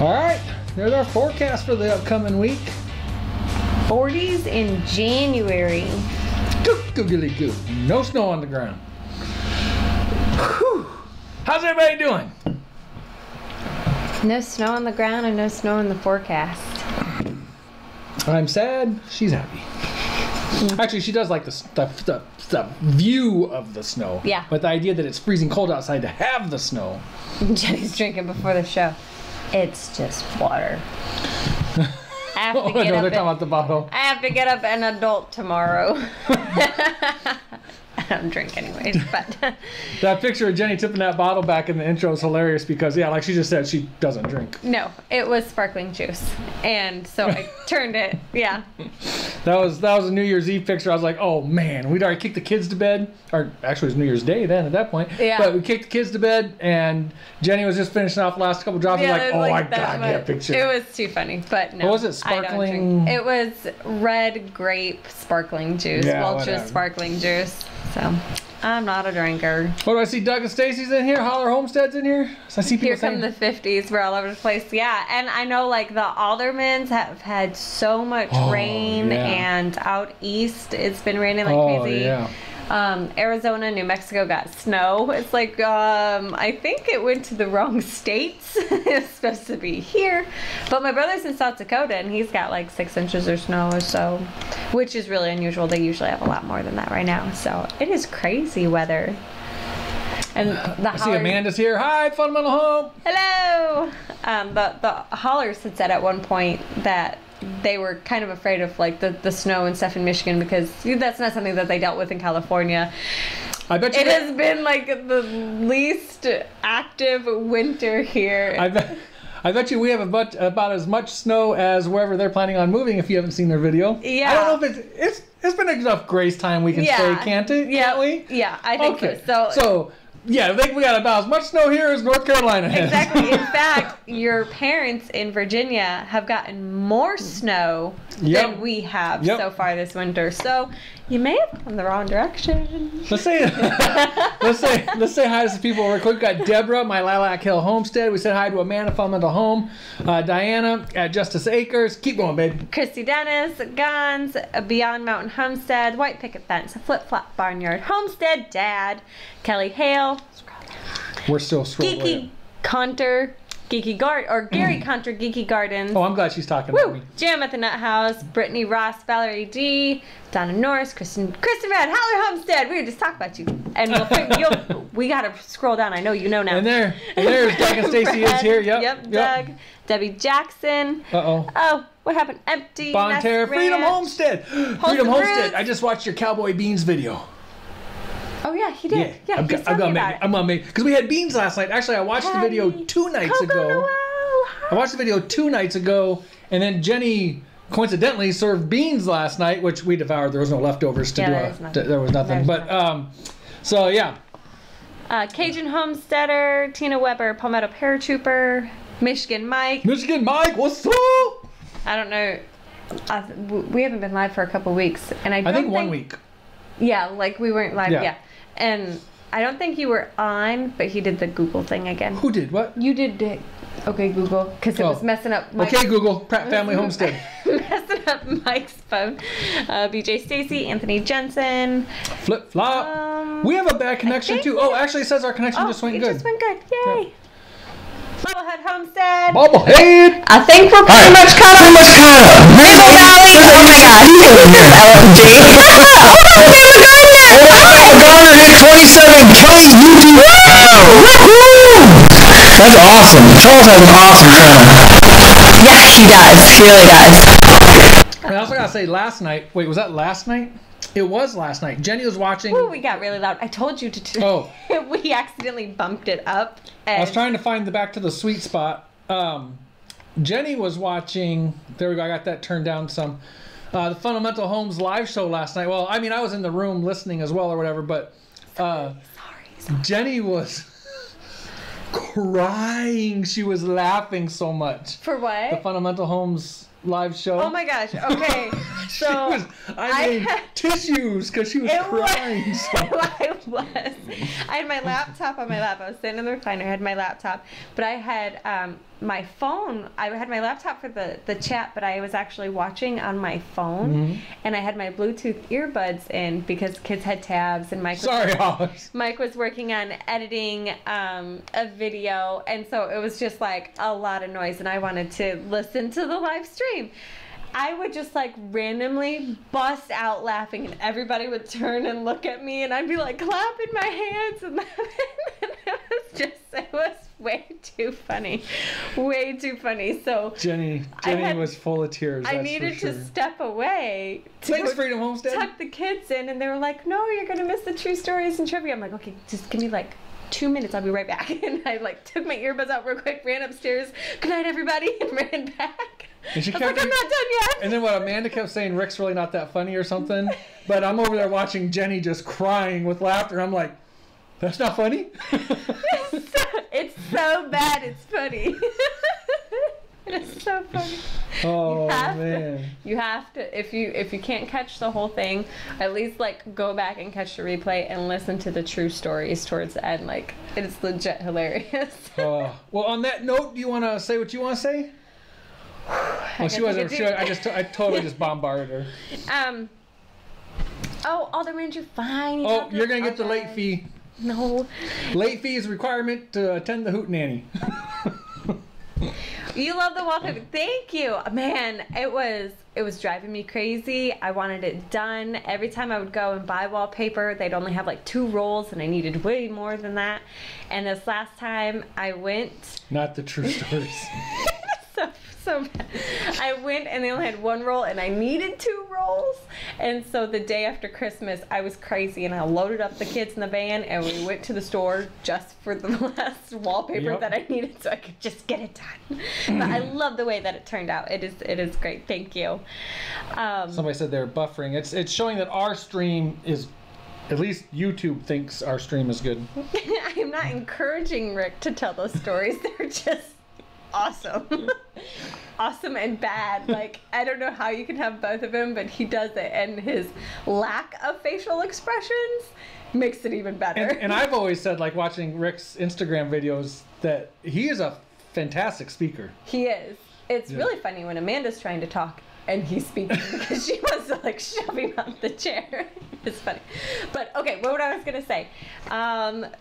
All right, there's our forecast for the upcoming week. 40s in January. Googly goo. No snow on the ground. Whew. How's everybody doing? No snow on the ground and no snow in the forecast. I'm sad. She's happy. Actually, she does like the view of the snow. Yeah. But the idea that it's freezing cold outside to have the snow. Jenny's drinking before the show. It's just water. I have to Oh, get no, up they're talking about the bottle. I have to get up an adult tomorrow. I don't drink anyways, but That picture of Jenny tipping that bottle back in the intro is hilarious because, yeah, like she just said, she doesn't drink. no, it was sparkling juice, and so I turned it. Yeah, That was a New Year's Eve picture. I was like, oh man, we'd already kicked the kids to bed, or actually it was New Year's Day then at that point. Yeah. But we kicked the kids to bed, and Jenny was just finishing off the last couple drops. I was like, oh, I gotta get a picture. It was too funny, but no. What was it? Sparkling? I don't drink. It was red grape sparkling juice, Yeah, Welch's whatever. sparkling juice. So I'm not a drinker. What do I see? Doug and Stacy's in here. Holler Homestead's in here. So I see people Here saying, come the 50s. We're all over the place. Yeah, and I know like the Aldermans have had so much rain, yeah. and out east it's been raining like crazy. Yeah. Arizona, New Mexico got snow. It's like I think it went to the wrong states. It's supposed to be here, but my brother's in South Dakota and he's got like 6 inches of snow or so, which is really unusual. They usually have a lot more than that right now, so it is crazy weather. And the I see Amanda's here. Hi, Fundamental Home. hello. The Hollers had said at one point that they were kind of afraid of like the snow and stuff in Michigan because that's not something that they dealt with in California. I bet you It has been like the least active winter here. I bet you we have about as much snow as wherever they're planning on moving. If you haven't seen their video, Yeah. I don't know if it's been enough grace time we can stay, can't it? Yeah, Can't we? Yeah, I think Okay. so. Yeah, I think we got about as much snow here as North Carolina has. Exactly. In fact, your parents in Virginia have gotten more snow than we have so far this winter. So you may have gone the wrong direction. Let's say hi to some people real quick. We got Deborah, my Lilac Hill Homestead. We said hi to Amanda, Fundamental Home. Diana at Justice Acres. Keep going, babe. Christy Dennis, Guns, Beyond Mountain Homestead, White Picket Fence, Flip Flop Barnyard, Homestead Dad, Kelly Hale, We're still scrolling. Geeky Conter, Gary Conter, Geeky Gardens. Oh, I'm glad she's talking about me. Jam at the Nut House, Brittany Ross, Valerie D, Donna Norris, Kristin RAD, Holler Homestead. We were just talking about you, and we gotta scroll down. I know you know now. And there's Doug and Stacy is here. Yep. Doug, Debbie Jackson. Oh, what happened? Empty. Bonne, Terre, Freedom Ranch. Homestead. Freedom Homestead. I just watched your Cowboy Beans video. Oh yeah, he did. Yeah, I'm gonna make because we had beans last night. Actually, I watched the video 2 nights ago. I watched the video 2 nights ago, and then Jenny coincidentally served beans last night, which we devoured. There was no leftovers to do. There was nothing. But so yeah. Cajun Homesteader, Tina Weber, Palmetto Paratrooper, Michigan Mike. What's up? I don't know. We haven't been live for a couple weeks, and I think 1 week. Yeah, like we weren't live. Yeah. And I don't think you were on, but he did the Google thing again. Who did what? You did. Okay, Google, because it was messing up. Okay, Google. Pratt Family Homestead. Messing up Mike's phone. BJ Stacy, Anthony Jensen. Flip flop. We have a bad connection too. Oh, actually, it says our connection just went good. It just went good. Yay. Bobblehead Homestead. Bobblehead. I think we're pretty much caught up. River Valley. Oh my gosh. LMG. Garner hit 27K YouTube. That's awesome. Charles has an awesome channel. Yes, he does. He really does. I also gotta say, last night. Wait, was that last night? It was last night. Jenny was watching. Ooh, we got really loud. I told you to. Oh. We accidentally bumped it up. And I was trying to find the back to the sweet spot. Jenny was watching. There we go. I got that turned down some. The Fundamental Homes live show last night. Well, I mean, I was in the room listening as well or whatever, but Sorry. Jenny was crying. She was laughing so much. For what? The Fundamental Homes live show. Oh my gosh. Okay. So I made tissues because she was crying. I had my laptop on my lap. I was sitting in the recliner. I had my laptop, but I had my phone. I had my laptop for the chat, but I was actually watching on my phone, and I had my Bluetooth earbuds in because kids had tabs, and Mike was working on editing a video, and so it was just like a lot of noise, and I wanted to listen to the live stream. I would just like randomly bust out laughing, and everybody would turn and look at me, and I'd be like clapping my hands and laughing. And it was way too funny. Way too funny. So Jenny was full of tears. I needed to step away. Thanks, Freedom Homestead. Tuck the kids in, and they were like, "No, you're gonna miss the true stories and trivia." I'm like, "Okay, just give me like 2 minutes, I'll be right back." And I like took my earbuds out real quick, ran upstairs, "Good night, everybody," and ran back. And she I was like, "I'm not done yet." And then what Amanda kept saying, Rick's really not that funny or something. But I'm over there watching Jenny just crying with laughter. I'm like, that's not funny? It's so bad, it's funny. It's so funny. Oh man! You have to if you can't catch the whole thing, at least like go back and catch the replay and listen to the true stories towards the end. Like it's legit hilarious. Well, on that note, do you want to say what you want to say? Well, she wasn't. I totally just bombarded her. Oh, Alderman, you're fine. You're gonna get the late fee. No. Late fee is a requirement to attend the Hootenanny. You love the wallpaper. Thank you. Man, it was driving me crazy. I wanted it done. Every time I would go and buy wallpaper, they'd only have like 2 rolls, and I needed way more than that. And this last time I went... Not the true stories. So bad. I went and they only had 1 roll, and I needed 2 rolls. And so the day after Christmas, I was crazy, and I loaded up the kids in the van, and we went to the store just for the last wallpaper that I needed so I could just get it done. But I love the way that it turned out. It is great. Thank you. Somebody said they're buffering. It's showing that our stream is, at least YouTube thinks our stream is good. I am not encouraging Rick to tell those stories. They're just awesome. Awesome and bad. Like, I don't know how you can have both of them, but he does it, and his lack of facial expressions makes it even better. And I've always said, like, watching Rick's Instagram videos, that he is a fantastic speaker. He is. It's really funny when Amanda's trying to talk and he's speaking because she wants to like shove him out the chair. It's funny. But okay, what I was gonna say.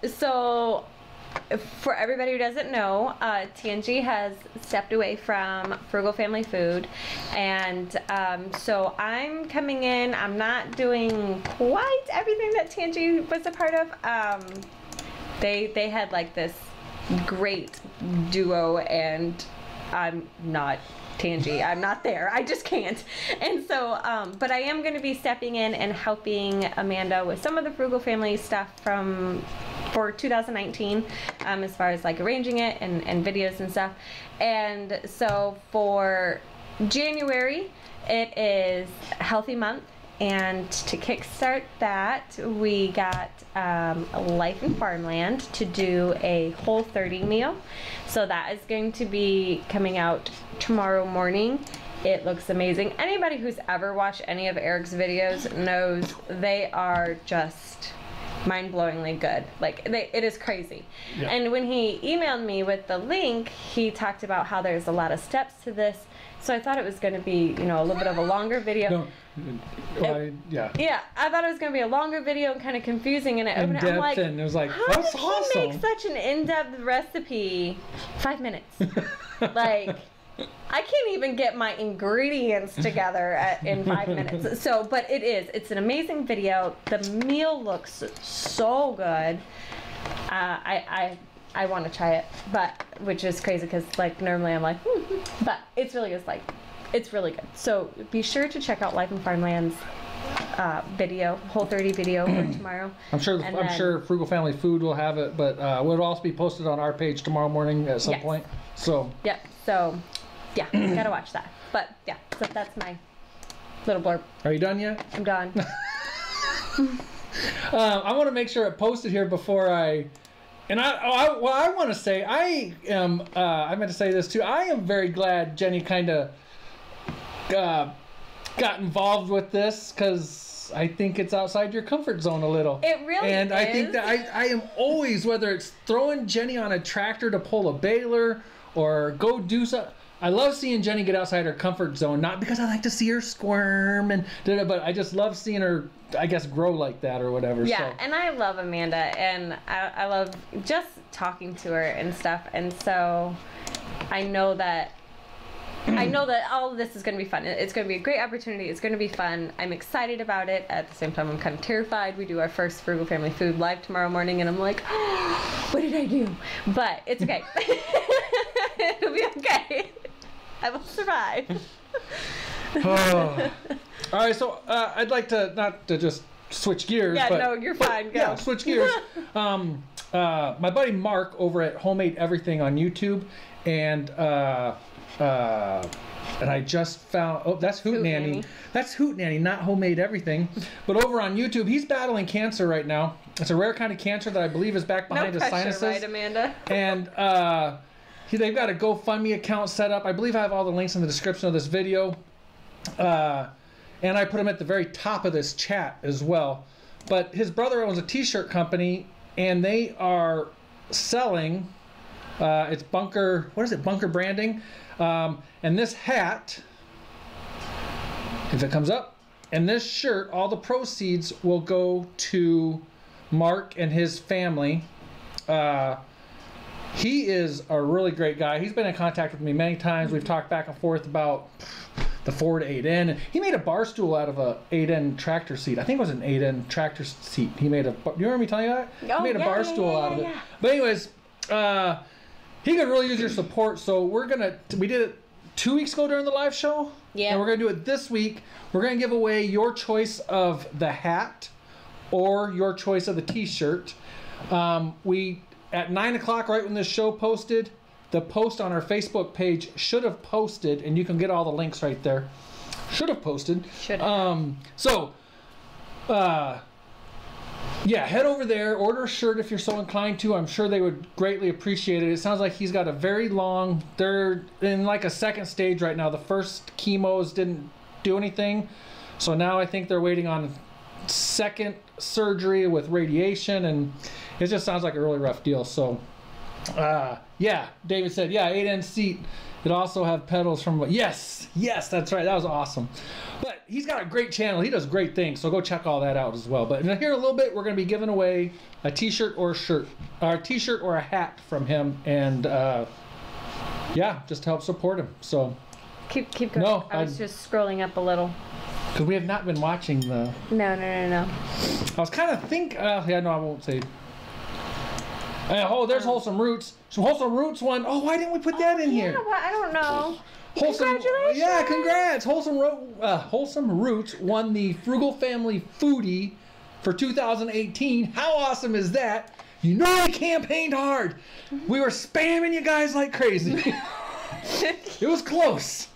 So for everybody who doesn't know, TNG has stepped away from Frugal Family Food, and so I'm coming in. I'm not doing quite everything that TNG was a part of. They had like this great duo, and I'm not TNG. I'm not there. I just can't. And so, but I am going to be stepping in and helping Amanda with some of the Frugal Family stuff for 2019, as far as like arranging it and videos and stuff. And so for January, it is Healthy Month. And to kickstart that, we got Life in Farmland to do a Whole30 meal. So that is going to be coming out tomorrow morning. It looks amazing. Anybody who's ever watched any of Eric's videos knows they are just mind-blowingly good. Like, it is crazy. Yeah. And when he emailed me with the link, he talked about how there's a lot of steps to this. So I thought it was going to be, you know, a little bit of a longer video. No. Yeah, I thought it was going to be a longer video and kind of confusing, and I'm like, and it was like, how that's did awesome. he make such an in-depth recipe? 5 minutes. Like, I can't even get my ingredients together in 5 minutes. So, but it's an amazing video. The meal looks so good. I want to try it, but which is crazy because like normally I'm like, but it's really just like, it's really good. So be sure to check out Life in Farmland's video, Whole30 video for tomorrow. I'm sure Frugal Family Food will have it, but will also be posted on our page tomorrow morning at some point. So gotta watch that. But yeah, so that's my little blurb. Are you done yet? I'm done. I want to make sure it posted here before I. And I want to say, I meant to say this too. I am very glad Jenny kind of got involved with this because I think it's outside your comfort zone a little. It really is. And I think that I am always, whether it's throwing Jenny on a tractor to pull a baler or go do something. I love seeing Jenny get outside her comfort zone, not because I like to see her squirm, but I just love seeing her, I guess, grow like that or whatever. Yeah, so. And I love Amanda, and I love just talking to her and stuff, and so I know that all of this is going to be fun. It's going to be a great opportunity. It's going to be fun. I'm excited about it. At the same time, I'm kind of terrified. We do our first Frugal Family Food live tomorrow morning, and I'm like, oh, what did I do? But it's okay. It'll be okay. I will survive. Oh. All right, so I'd like to, not to just switch gears. Yeah, but, no, you're fine. Go. Yeah, switch gears. My buddy Mark over at Homemade Everything on YouTube, and I just found, oh, that's Hootenanny. That's Hootenanny, not Homemade Everything. But over on YouTube, he's battling cancer right now. It's a rare kind of cancer that I believe is back behind his sinuses. No pressure, right, Amanda? And they've got a GoFundMe account set up. I believe I have all the links in the description of this video. And I put them at the very top of this chat as well. But his brother owns a t-shirt company, and they are selling, it's Bunker, what is it, Bunker Branding. And this hat, if it comes up, and this shirt, all the proceeds will go to Mark and his family. He is a really great guy. He's been in contact with me many times. We've talked back and forth about the Ford 8N. He made a bar stool out of a 8N tractor seat. I think it was an 8N tractor seat. He made a, do you remember me telling you that? Oh, he made a bar stool out of it. But anyways, he could really use your support. So we did it 2 weeks ago during the live show. Yeah. And we're going to do it this week. We're going to give away your choice of the hat or your choice of the t-shirt. At 9 o'clock, right when this show posted, the post on our Facebook page should have posted, and you can get all the links right there. Should have posted. Should have. Yeah, head over there, order a shirt if you're so inclined to. I'm sure they would greatly appreciate it. It sounds like he's got a very long, they're in like a second stage right now. The first chemos didn't do anything. So now I think they're waiting on second surgery with radiation, and it just sounds like a really rough deal. So, yeah, David said, yeah, 8N seat. It also have pedals from, yes, that's right. That was awesome. But he's got a great channel. He does great things. So go check all that out as well. But in here in a little bit, we're going to be giving away a t-shirt or a shirt, or a t-shirt or a hat from him. And yeah, just to help support him. So keep going. No, I was just scrolling up a little. Because we have not been watching the... No. I was kind of thinking... yeah, no, I won't say... oh, there's Wholesome Roots. So Wholesome Roots won... Oh, why didn't we put that in here? Well, I don't know. Congratulations! Yeah, congrats! Wholesome Roots won the Frugal Family Foodie for 2018. How awesome is that? You know we campaigned hard. We were spamming you guys like crazy. It was close.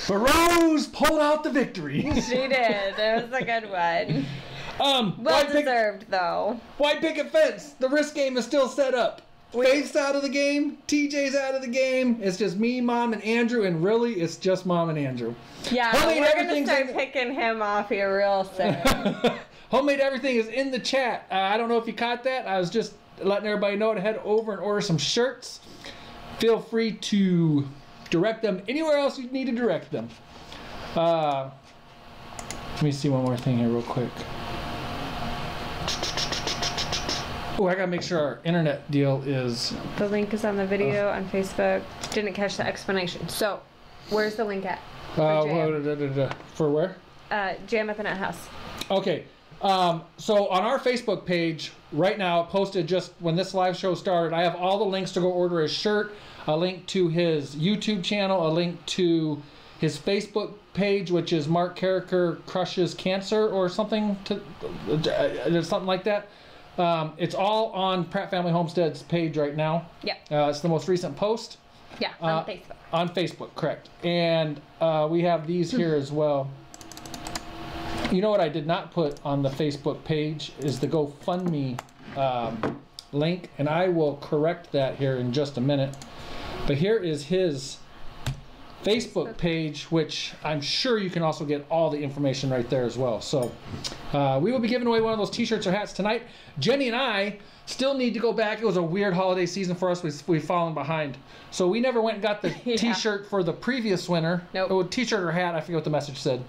But Rose pulled out the victory. She did. It was a good one. Well deserved, though. White picket fence. The risk game is still set up. Faith's out of the game. TJ's out of the game. It's just me, Mom, and Andrew. And really, it's just Mom and Andrew. Yeah, we're going to start picking him off here real soon. Homemade Everything is in the chat. I don't know if you caught that. I was just letting everybody know to head over and order some shirts. Feel free to direct them anywhere else you need to direct them. Let me see one more thing here real quick. Oh, I gotta make sure our internet deal is... The link is on the video on Facebook. Didn't catch the explanation. So, where's the link at? For where? Jam at the Nut House. Okay. So on our Facebook page right now, posted just when this live show started, I have all the links to go order his shirt, a link to his YouTube channel, a link to his Facebook page, which is Mark Carriker Crushes Cancer or something, something like that. It's all on Pratt Family Homestead's page right now. Yeah. It's the most recent post. Yeah, on Facebook. On Facebook, correct. And we have these here as well. You know what I did not put on the Facebook page is the GoFundMe link, and I will correct that here in just a minute. But here is his Facebook page, which I'm sure you can also get all the information right there as well. So we will be giving away one of those t-shirts or hats tonight. Jenny and I still need to go back. It was a weird holiday season for us. We've fallen behind. So we never went and got the t-shirt for the previous winner. Nope. Oh, t-shirt or hat. I forget what the message said.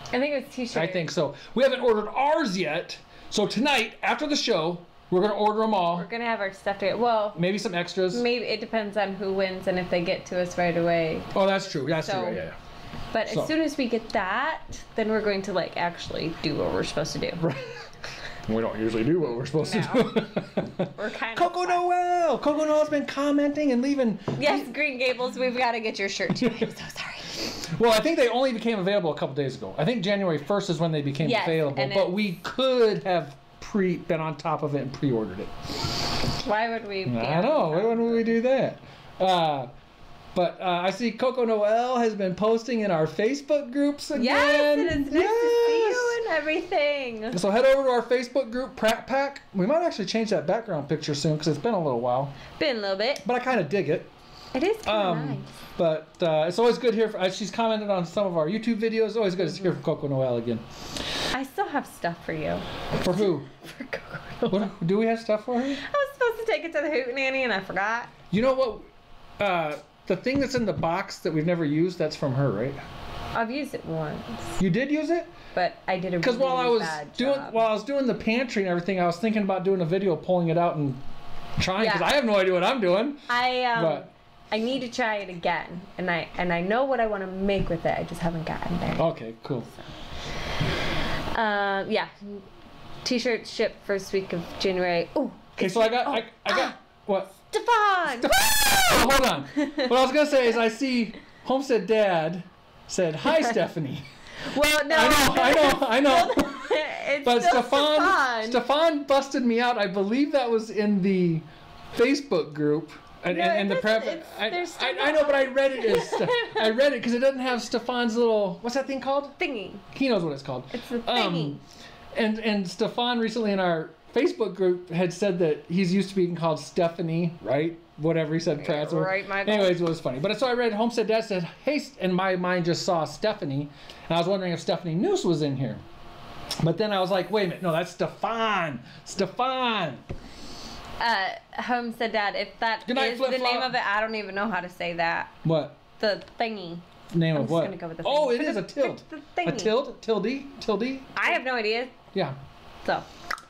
I think it was t-shirt. I think so. We haven't ordered ours yet. So tonight, after the show, we're going to order them all. We're going to have our stuff together. Well, maybe some extras. Maybe it depends on who wins and if they get to us right away. Oh, that's true. That's true. Yeah. But as soon as we get that, then we're going to like actually do what we're supposed to do. Right. We don't usually do what we're supposed to do. We're kind Coco of Noel! Coco Noel's been commenting and leaving. Yes, Green Gables, we've got to get your shirt too. I'm so sorry. Well, I think they only became available a couple days ago. I think January 1st is when they became available. But we could have been on top of it and pre-ordered it. Why would we? I know. Why wouldn't we do that? But I see Coco Noel has been posting in our Facebook groups again. Yes, and it's nice to see you and everything. So head over to our Facebook group, Pratt Pack. We might actually change that background picture soon because it's been a little while. Been a little bit. But I kind of dig it. It is kind of nice. But it's always good here. She's commented on some of our YouTube videos. It's always good to hear from Coco Noel again. I still have stuff for you. For who? For Coco Noel. What, do we have stuff for her? I was supposed to take it to the Hootenanny and I forgot. You know what? The thing that's in the box that we've never used, that's from her, right? I've used it once. You did use it? But I did a really while I was bad doing job. while I was doing the pantry and everything, I was thinking about doing a video, pulling it out and trying because I have no idea what I'm doing. I need to try it again, and I know what I want to make with it. I just haven't gotten there. Okay, cool. So. Yeah, t-shirts shipped first week of January. Oh. Okay, so I got what? Stefan! Oh, hold on. What I was gonna say is I see Homestead Dad said hi, Stephanie. Well, no. I know. It's but Stefan busted me out. I believe that was in the Facebook group. And the prep. I know, but I read it as I read it because it doesn't have Stefan's little, what's that thing called? Thingy. He knows what it's called. It's the thingy. And Stefan recently in our Facebook group had said that he's used to being called Stephanie, right? Whatever he said, Pratt. Right, Michael. Anyways, it was funny. But so I read Homestead Dad said, hey, and my mind just saw Stephanie, and I was wondering if Stephanie Noose was in here. But then I was like, wait a minute, no, that's Stefan. Stefan. Homestead Dad, if that night, is the name of it, I don't even know how to say that. What? The thingy. Name of what? I'm just gonna go with the oh, thingy. it is a tilt. The thingy. A tilt? Tilde? I have no idea. Yeah. So.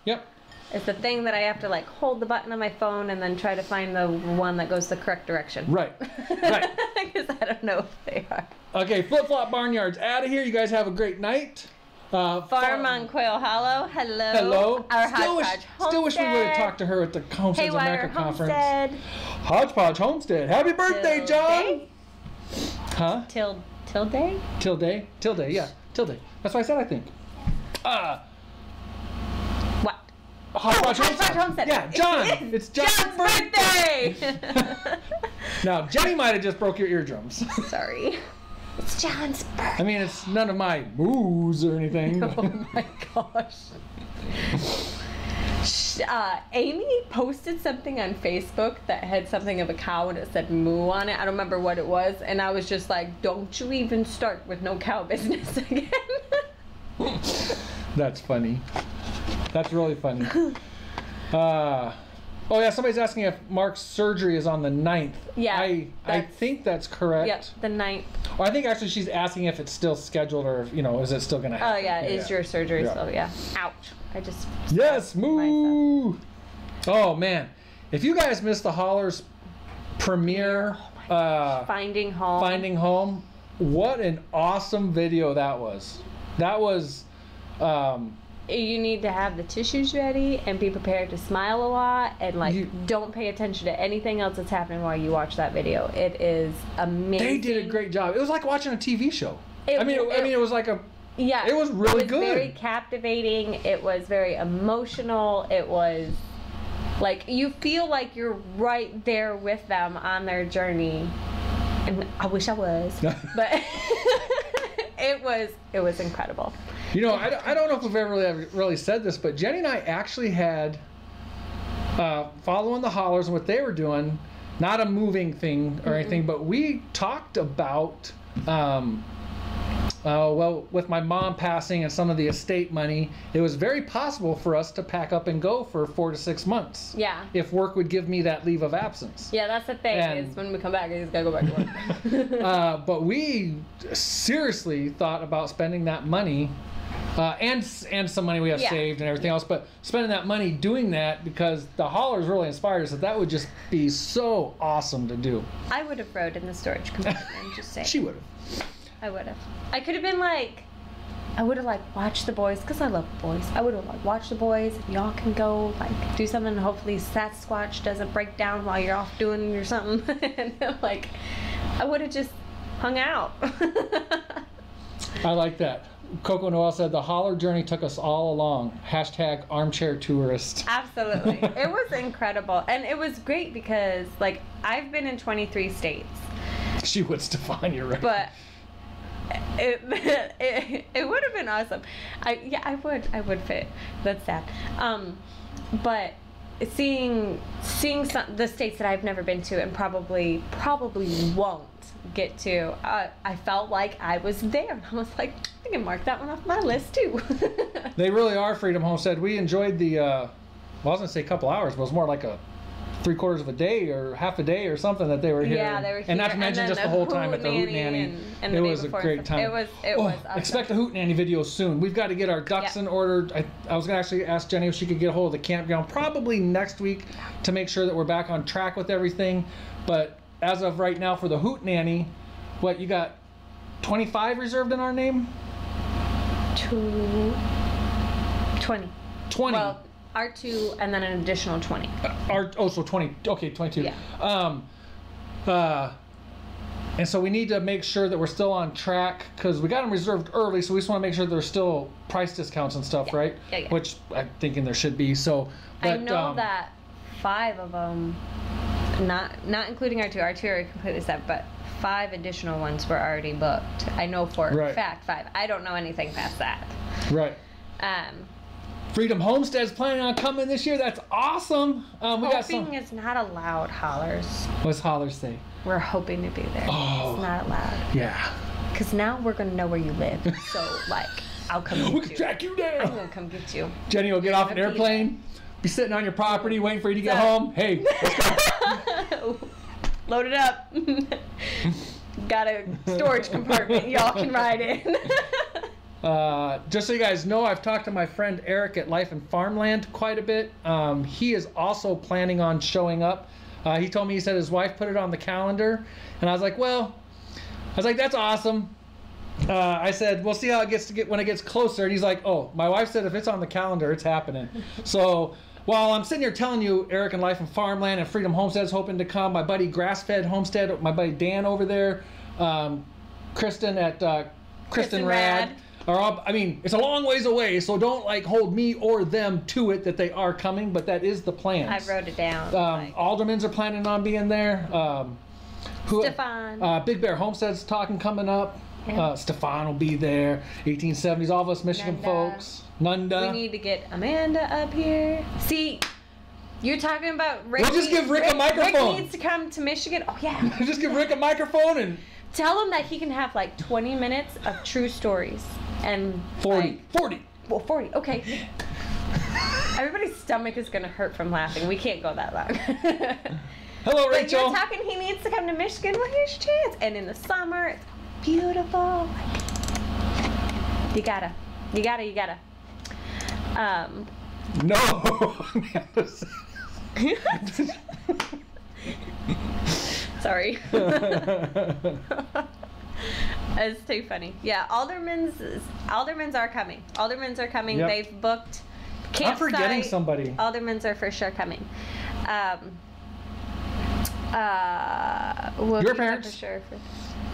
Yep. It's the thing that I have to like hold the button on my phone and then try to find the one that goes the correct direction. Right. Right. Because I don't know if they are. Okay, Flip Flop Barnyard's out of here. You guys have a great night. Farm on Quail Hollow. Hello. Hello. Our still wish we would have talked to her at the Homestead Haywire America conference. Homestead. Hodgepodge Homestead. Happy birthday, John. Day? Huh? Tilde? Tilde. Yeah. Tilde. That's what I said, I think. What? Hodgepodge Homestead. Yeah, John. It's John's birthday. Now, Jenny might have just broke your eardrums. Sorry. It's John's birthday. I mean, it's none of my moves or anything. Oh my gosh. Amy posted something on Facebook that had something of a cow and it said moo on it. I don't remember what it was. And I was just like, don't you even start with no cow business again. That's funny. That's really funny. Oh yeah, somebody's asking if Mark's surgery is on the 9th. Yeah. I think that's correct. Yep, the 9th. Well, I think actually she's asking if it's still scheduled or, is it still going to happen? Oh yeah, is your surgery still, Ouch. I just... Yes, moo! Oh man. If you guys missed the Hollers premiere, Finding Home, what an awesome video that was. That was... you need to have the tissues ready and be prepared to smile a lot and don't pay attention to anything else that's happening while you watch that video. It is amazing. They did a great job. It was like watching a TV show. It was like a... Yeah. It was really good. It was very captivating. It was very emotional. It was like you feel like you're right there with them on their journey. And I wish I was. But it was incredible. I don't know if we've ever really said this, but Jenny and I actually had, following the Hollers and what they were doing, not a moving thing or anything, but we talked about well, with my mom passing and some of the estate money, it was very possible for us to pack up and go for 4 to 6 months. Yeah. If work would give me that leave of absence. Yeah, that's the thing. Is when we come back, I just gotta go back to work. But we seriously thought about spending that money, and some money we have saved and everything else, but spending that money doing that because the haulers really inspired us that would just be so awesome to do. I would have rode in the storage compartment, just saying. She would have. I would have. I could have been like, I would have like watched the boys, because I love the boys. I would have like watched the boys. Y'all can go like do something. Hopefully Sasquatch doesn't break down while you're off doing or something. And like, I would have just hung out. I like that. Coco Noel said the hauler journey took us all along. # armchair tourist. Absolutely. It was incredible. And it was great because like I've been in 23 states. She would, Stefan, you're right. But it would have been awesome. I would fit. That's sad. But seeing the states that I've never been to and probably won't get to, I felt like I was there, and I was like, I can mark that one off my list too. They really are Freedom Homestead. We enjoyed the well, I was gonna say a couple hours, but it was more like a 3/4 of a day or half a day or something that they were here. Yeah, they were here. And not to mention just the whole time at the Hootenanny. And it was a great time. It was awesome. Expect a Hootenanny video soon. We've got to get our ducks in order. I was going to actually ask Jenny if she could get a hold of the campground probably next week to make sure that we're back on track with everything. But as of right now for the Hootenanny, what, you got 25 reserved in our name? 20. 20. Well, R2 and then an additional 20. So 20. Okay, 22. Yeah. And so we need to make sure that we're still on track because we got them reserved early, so we just want to make sure there's still price discounts and stuff, right? Yeah. Which I'm thinking there should be. So, but, I know that 5 of them, not including R2 are completely set, but 5 additional ones were already booked. I know for a fact 5. I don't know anything past that. Right. Freedom Homestead's planning on coming this year. That's awesome. Hoping is not allowed, haulers. What's haulers say? We're hoping to be there. Oh. It's not allowed. Yeah. Because now we're going to know where you live. So, like, I'll come get you. We can track you down. I'm going to come get you. Jenny will get off an airplane, be sitting on your property waiting for you to get home. Hey, let's go. Load it up. Got a storage compartment. Y'all can ride in. Just so you guys know, I've talked to my friend Eric at Life and Farmland quite a bit. He is also planning on showing up. He told me, he said his wife put it on the calendar, and I was like, that's awesome. I said, we'll see how it gets when it gets closer. And he's like, oh, my wife said if it's on the calendar, it's happening. So while I'm sitting here telling you, Eric and Life and Farmland and Freedom Homestead's hoping to come, my buddy Grass-Fed Homestead, my buddy Dan over there, Kristin at Kristin RAD. It's a long ways away, so don't like hold me or them to it that they are coming, but that is the plan. I wrote it down. Aldermans are planning on being there. Stefan. Big Bear Homestead's coming up. Yeah. Stefan will be there. 1870s, all of us Michigan folks. Nunda. We need to get Amanda up here. See, you're talking about Rick. We'll just give Rick a microphone. Rick needs to come to Michigan. Oh, yeah. Just give Rick a microphone and tell him that he can have like 20 minutes of true stories. And 40. Well, 40. Okay. Everybody's stomach is going to hurt from laughing. We can't go that long. Hello, Rachel. But you're talking he needs to come to Michigan. Well, here's your chance. And in the summer, it's beautiful. You gotta. No. Sorry. It's too funny. Yeah, Aldermans are coming. Yep. They've booked campsite. I'm forgetting somebody. Aldermans are for sure coming. Your parents? For sure.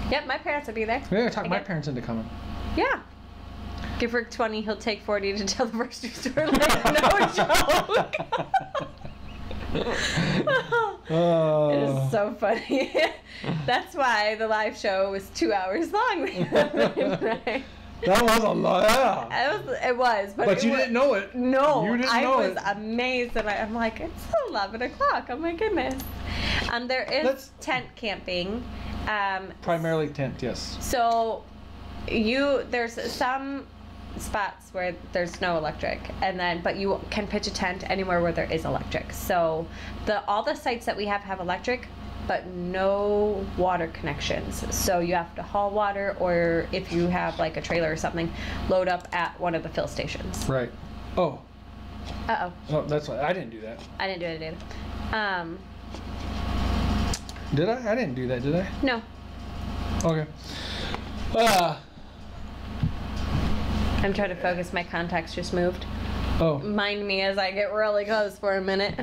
Yep, my parents will be there. We're gonna talk my parents into coming. Yeah. Give Rick 20, he'll take 40 to tell the grocery store. Like, no joke. It is so funny. That's why the live show was 2 hours long. Right? That was a lot. It was. But you didn't know it. No. You didn't know it. I was amazed. And I'm like, it's 11 o'clock. Oh my goodness. There is tent camping Primarily tent, yes. So there's some spots where there's no electric, but you can pitch a tent anywhere where there is electric. So all the sites that we have electric, but no water connections. So you have to haul water, or if you have like a trailer or something, load up at one of the fill stations. Right. Oh. Uh-oh. Oh, that's why I didn't do that. I didn't do it either. Did I? I didn't do that, did I? No. Okay. I'm trying to focus. My contacts just moved. Oh. Mind me as I get really close for a minute.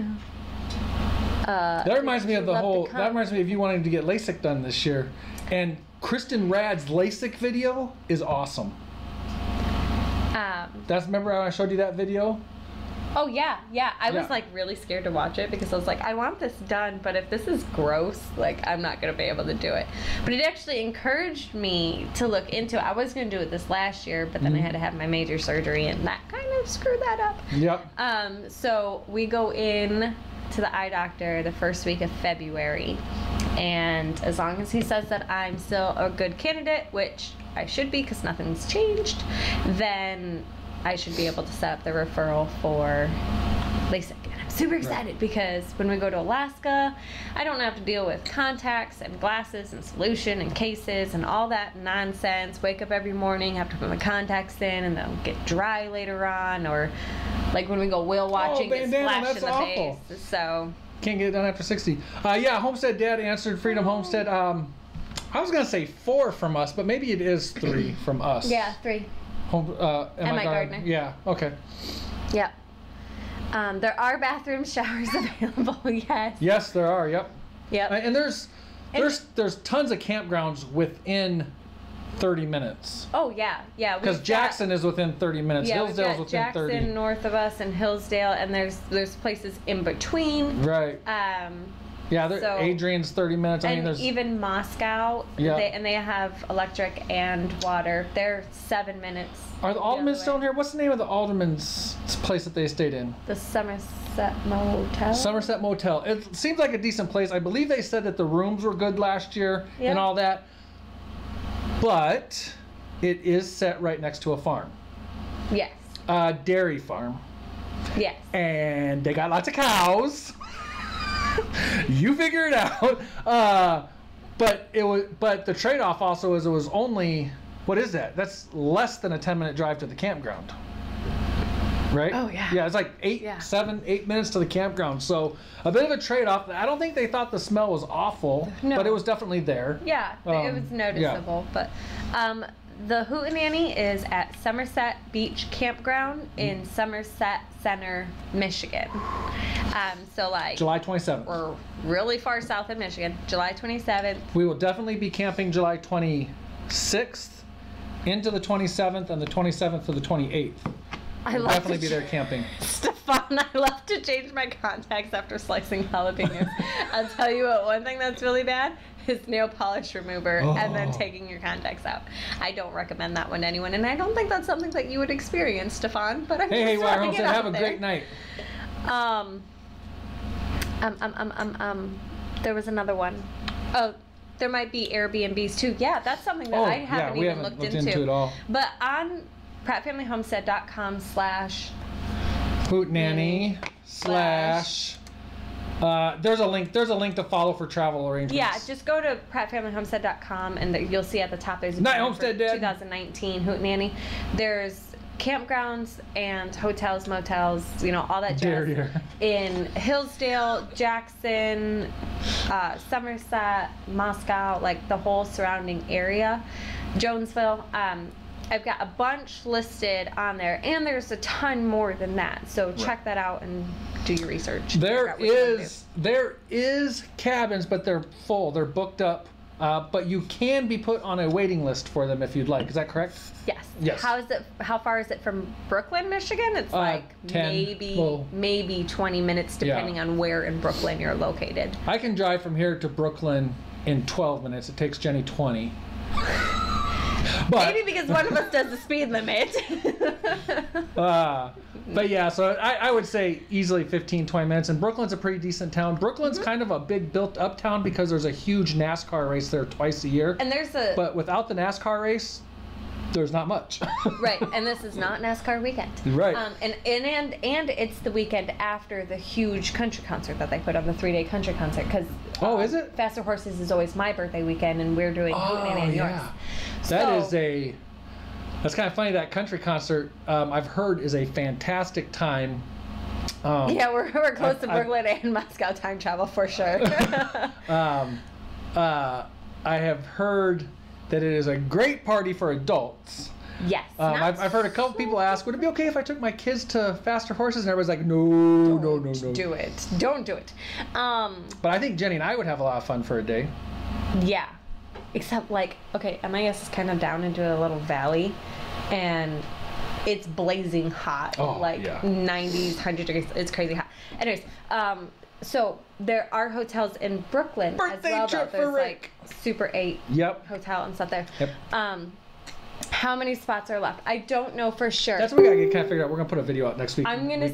That reminds me of that reminds me of you wanting to get LASIK done this year. And Kristin RAD's LASIK video is awesome. Remember how I showed you that video? Oh yeah. I was like really scared to watch it because I was like, I want this done, but if this is gross, like I'm not gonna be able to do it. But it actually encouraged me to look into it. I was gonna do it this last year, but then I had to have my major surgery, and that kind of screwed that up. Yep. So we go in to the eye doctor the first week of February, and as long as he says that I'm still a good candidate, which I should be because nothing's changed, then I should be able to set up the referral for LASIK. And I'm super excited because when we go to Alaska, I don't have to deal with contacts and glasses and solution and cases and all that nonsense. Wake up every morning, have to put my contacts in, and they'll get dry later on, or like when we go whale watching, get splashed in the face. So can't get it done after 60. Yeah, Homestead Dad answered. Freedom Homestead. I was gonna say 4 from us, but maybe it is 3 from us. Yeah, 3. Am I Gardner? Yeah. Okay. Yep. There are bathroom showers available. Yes. Yes, there are. Yep. Yep. And there's tons of campgrounds within 30 minutes. Oh yeah. Because Jackson is within 30 minutes. Yeah, Hillsdale's within Jackson 30. Jackson north of us and Hillsdale, and there's places in between. Right. Yeah, so, Adrian's 30 minutes. I mean, there's even Moscow. Yeah. They have electric and water. They're 7 minutes. Are the Aldermans still in here? What's the name of the Aldermans' place that they stayed in? The Somerset Motel. Somerset Motel. It seems like a decent place. I believe they said that the rooms were good last year and all that. But it is set right next to a farm. Yes. Dairy farm. Yes. And they got lots of cows. You figure it out. But the trade-off also is it was only, what is that? That's less than a 10-minute drive to the campground. Right? Oh yeah. Yeah, it's like 8 minutes to the campground. So a bit of a trade-off. I don't think they thought the smell was awful, but it was definitely there. Yeah, it was noticeable. Yeah. But the Hootenanny is at Somerset Beach Campground in Somerset Center, Michigan. So like July 27th. We're really far south of Michigan. July 27th. We will definitely be camping July 26th into the 27th and the 27th to the 28th. We'll definitely be there camping. Stefan, I love to change my contacts after slicing jalapenos. I'll tell you what, one thing that's really bad is nail polish remover and then taking your contacts out. I don't recommend that one to anyone, and I don't think that's something that you would experience, Stefan. But I'm hey, just throwing it out have a there. great night. There was another one. Oh, there might be Airbnbs too. Yeah, that's something that I haven't even looked into at all. But on PrattFamilyHomestead.com/Hootenanny/ there's a link to follow for travel arrangements. Yeah, just go to PrattFamilyHomestead.com and you'll see at the top there's a Night Homestead Dad. 2019 Hootenanny. There's campgrounds and hotels, motels, all that jazz in Hillsdale, Jackson, Somerset, Moscow, like the whole surrounding area, Jonesville. I've got a bunch listed on there, and there's a ton more than that. So check that out and do your research. There is cabins, but they're full. They're booked up. But you can be put on a waiting list for them if you'd like. Is that correct? Yes. Yes. How far is it from Brooklyn, Michigan? It's like 10, maybe 20 minutes, depending on where in Brooklyn you're located. I can drive from here to Brooklyn in 12 minutes. It takes Jenny 20. Maybe because one of us does the speed limit. But yeah, so I would say easily 15, 20 minutes. And Brooklyn's a pretty decent town. Brooklyn's kind of a big built-up town because there's a huge NASCAR race there twice a year. And there's a... But without the NASCAR race, there's not much. Right, and this is not NASCAR weekend. Right. And it's the weekend after the huge country concert that they put on, the 3-day country concert. Because is it? Faster Horses is always my birthday weekend, and we're doing Hootenanny and yours. That's kind of funny. That country concert, I've heard, is a fantastic time. Yeah, we're close to Brooklyn and Moscow time travel for sure. I have heard that it is a great party for adults. Yes. I've heard a couple people ask, would it be okay if I took my kids to Faster Horses? And everybody's like, no. Don't do it. Don't do it. But I think Jenny and I would have a lot of fun for a day. Yeah. Except, like, okay, MIS is kind of down into a little valley, and it's blazing hot. 90s, 100 degrees. It's crazy hot. Anyways, so there are hotels in Brooklyn Birthday as well. Trip There's for like Super 8 hotel and stuff there. Yep. How many spots are left? I don't know for sure. That's what we gotta get kind of figured out. We're gonna put a video out next week. I'm gonna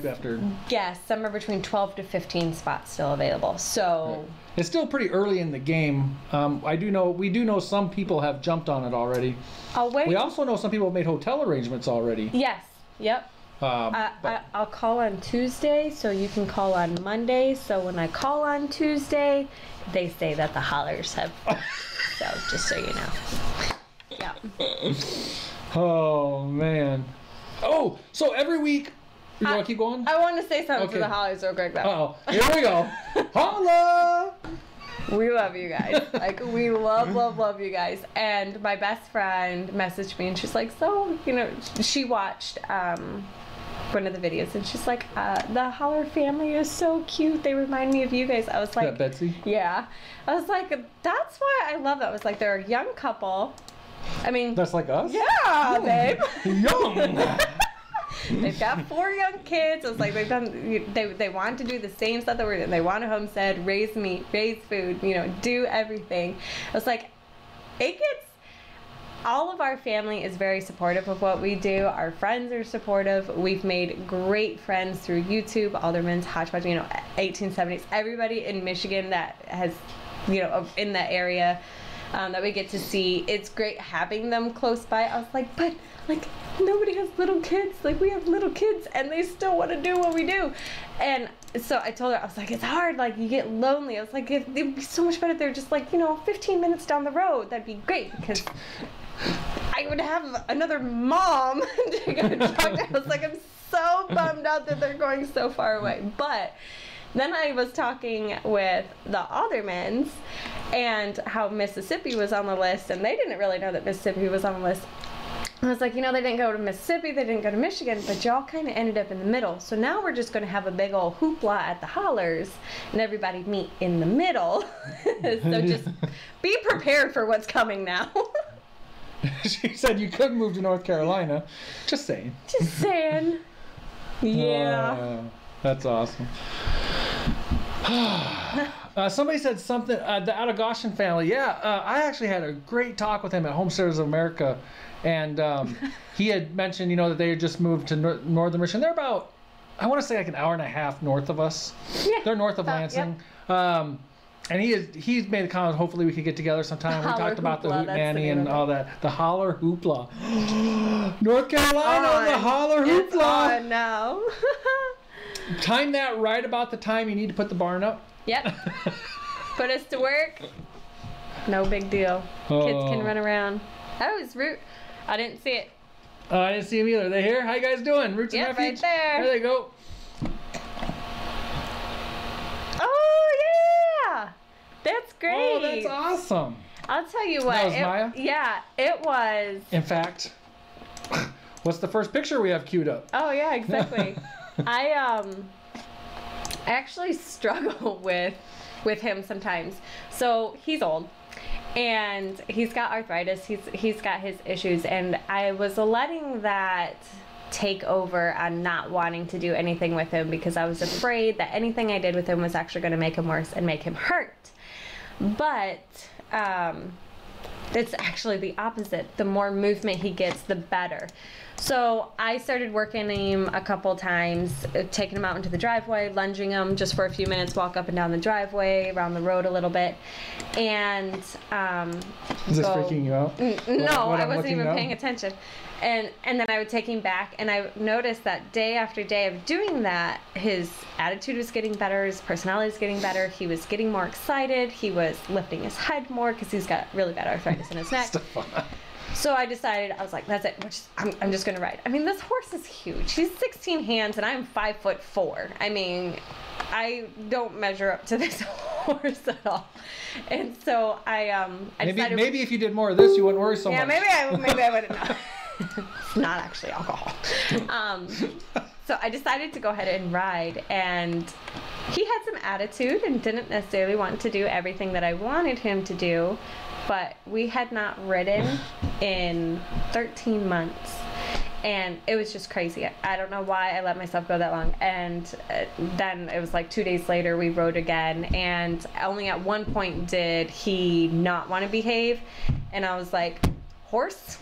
guess somewhere between 12 to 15 spots still available. So it's still pretty early in the game. We do know some people have jumped on it already. I'll wait. We also know some people have made hotel arrangements already. Yes. Yep. I'll call on Tuesday, so you can call on Monday. So when I call on Tuesday, they say that the hollers have. So just so you know. Yeah. Oh man. Oh, so every week. You want to keep going? I want to say something to the hollers real quick though. Here we go. Holla! We love you guys. Like, we love you guys. And my best friend messaged me and she's like, so, she watched one of the videos and she's like, the holler family is so cute. They remind me of you guys. I was like, that Betsy? Yeah. I was like, that's why I love it. I was like, they're a young couple. I mean, that's like us? Yeah, babe. Young. They've got 4 young kids. I was like, they want to do the same stuff that we're doing. They want to homestead, raise meat, raise food, do everything. I was like, all of our family is very supportive of what we do. Our friends are supportive. We've made great friends through YouTube, Alderman's, Hodgepodge, 1870s. Everybody in Michigan that has, in that area that we get to see. It's great having them close by. I was like, but nobody has little kids. Like, we have little kids and they still want to do what we do. And so I told her, I was like, it's hard. Like, you get lonely. I was like, it'd be so much better if they're just 15 minutes down the road. That'd be great because I would have another mom to go talk to. I was like, I'm so bummed out that they're going so far away. But then I was talking with the Aldermans and how Mississippi was on the list, and they didn't really know that Mississippi was on the list. I was like, they didn't go to Mississippi, they didn't go to Michigan, but y'all kind of ended up in the middle. So now we're just going to have a big old hoopla at the hollers, and everybody meet in the middle. So just be prepared for what's coming now. She said you could move to North Carolina. Just saying. Just saying. Yeah. That's awesome. Somebody said something, the Out of Goshen family. Yeah, I actually had a great talk with him at Homesteaders of America. And he had mentioned, that they had just moved to northern Michigan. They're about, I want to say, an hour and a half north of us. Yeah, they're north of Lansing. Yep. And he's made the comment, hopefully we could get together sometime. We talked about the Hootenanny and all that. The holler hoopla. North Carolina, the holler hoopla. It's on now. Time that right about the time you need to put the barn up. Yep. Put us to work. No big deal. Kids can run around. That was Root. I didn't see it. Oh, I didn't see him either. They here? How you guys doing? Roots and Refuge? Right there. There they go. Oh, yeah. That's great. Oh, that's awesome. I'll tell you what. That was Maya? Yeah, it was. In fact, what's the first picture we have queued up? Oh, yeah, exactly. I actually struggle with him sometimes. So he's old. And he's got arthritis. He's got his issues, and I was letting that take over on not wanting to do anything with him because I was afraid that anything I did with him was actually going to make him worse and make him hurt. But it's actually the opposite. The more movement he gets, the better. So I started working him a couple times, taking him out into the driveway, lunging him just for a few minutes, walk up and down the driveway, around the road a little bit. And is this freaking you out? No, I wasn't even paying attention. And then I would take him back, and I noticed that day after day of doing that, his attitude was getting better, his personality was getting better, he was getting more excited, he was lifting his head more because he's got really bad arthritis in his neck. So I decided, I was like, that's it, I'm just going to ride. I mean, this horse is huge. He's 16 hands, and I'm 5'4". I mean, I don't measure up to this horse at all. And so I decided... Maybe if you did more of this, you wouldn't worry so much. Yeah, maybe I wouldn't know. It's not actually alcohol. So I decided to go ahead and ride, and he had some attitude and didn't necessarily want to do everything that I wanted him to do, but we had not ridden in 13 months. And it was just crazy. I don't know why I let myself go that long. And then it was like 2 days later we rode again. And only at one point did he not want to behave. And I was like, horse,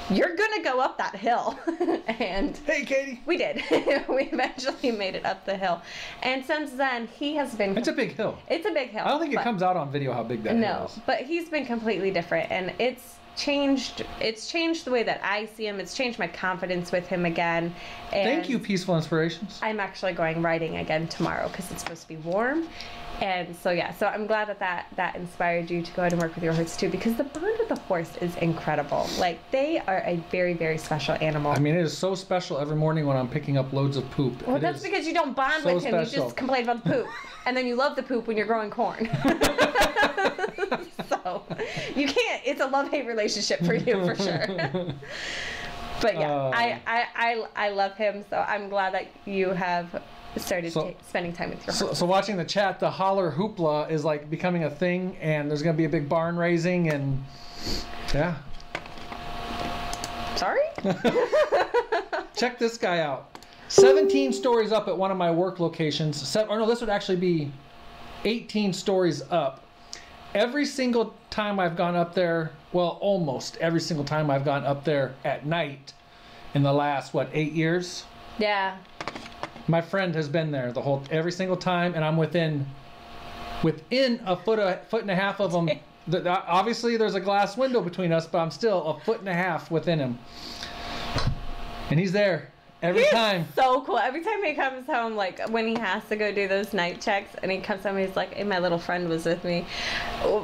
you're going to go up that hill. And hey, Katie. We did. We eventually made it up the hill. And since then, he has been... It's a big hill. It's a big hill. I don't think it comes out on video how big that hill is. No, but he's been completely different. And it's changed the way that I see him. It's changed my confidence with him again. And thank you, Peaceful Inspirations. I'm actually going riding again tomorrow because it's supposed to be warm. And so yeah, so I'm glad that inspired you to go ahead and work with your horse too, because the bond with the horse is incredible. Like, they are a very, very special animal. I mean, it is so special every morning when I'm picking up loads of poop. Well, that's because you don't bond with him. You just complain about the poop. And then you love the poop when you're growing corn. So you can't, it's a love-hate relationship for you for sure. But yeah, I love him, so I'm glad that you have started spending time with your horse. So watching the chat, the holler hoopla is like becoming a thing, and there's going to be a big barn raising, and yeah. Sorry? Check this guy out. 17 stories up at one of my work locations. Or no, this would actually be 18 stories up. Every single time I've gone up there, well, almost every single time I've gone up there at night in the last, 8 years? Yeah. My friend has been there every single time, and I'm within a foot and a half of him. Obviously, there's a glass window between us, but I'm still a foot and a half within him. And he's there every time. So cool. Every time he comes home, like when he has to go do those night checks, and he comes home, he's like, hey, my little friend was with me.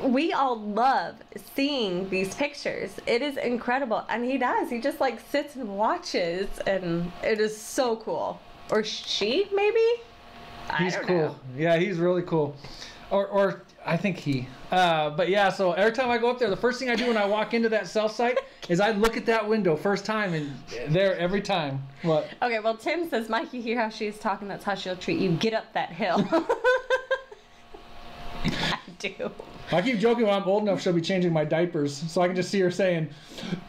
We all love seeing these pictures. It is incredible. And he does. He just like sits and watches, and it is so cool. Or she, maybe? He's cool. Yeah, he's really cool. Or I think he. But yeah, so every time I go up there, the first thing I do when I walk into that cell site is I look at that window first time, and there every time. What? Okay, well, Tim says, Mike, you hear how she's talking? That's how she'll treat you. Get up that hill. I do. I keep joking when I'm old enough she'll be changing my diapers, so I can just see her saying,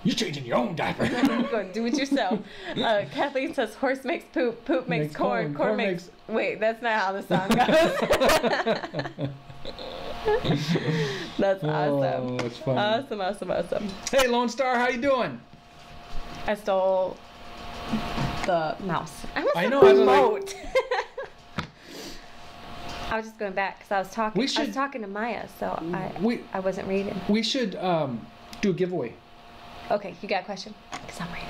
you're changing your own diaper. Go and do it yourself. Kathleen says, horse makes poop, poop makes corn, corn makes... Wait, that's not how the song goes. That's awesome. Oh, that's funny. Awesome. Hey, Lone Star, how you doing? I stole the mouse. I know. Remote. I was just going back because I was talking to Maya, so I wasn't reading. We should do a giveaway. Okay, you got a question? Because I'm reading.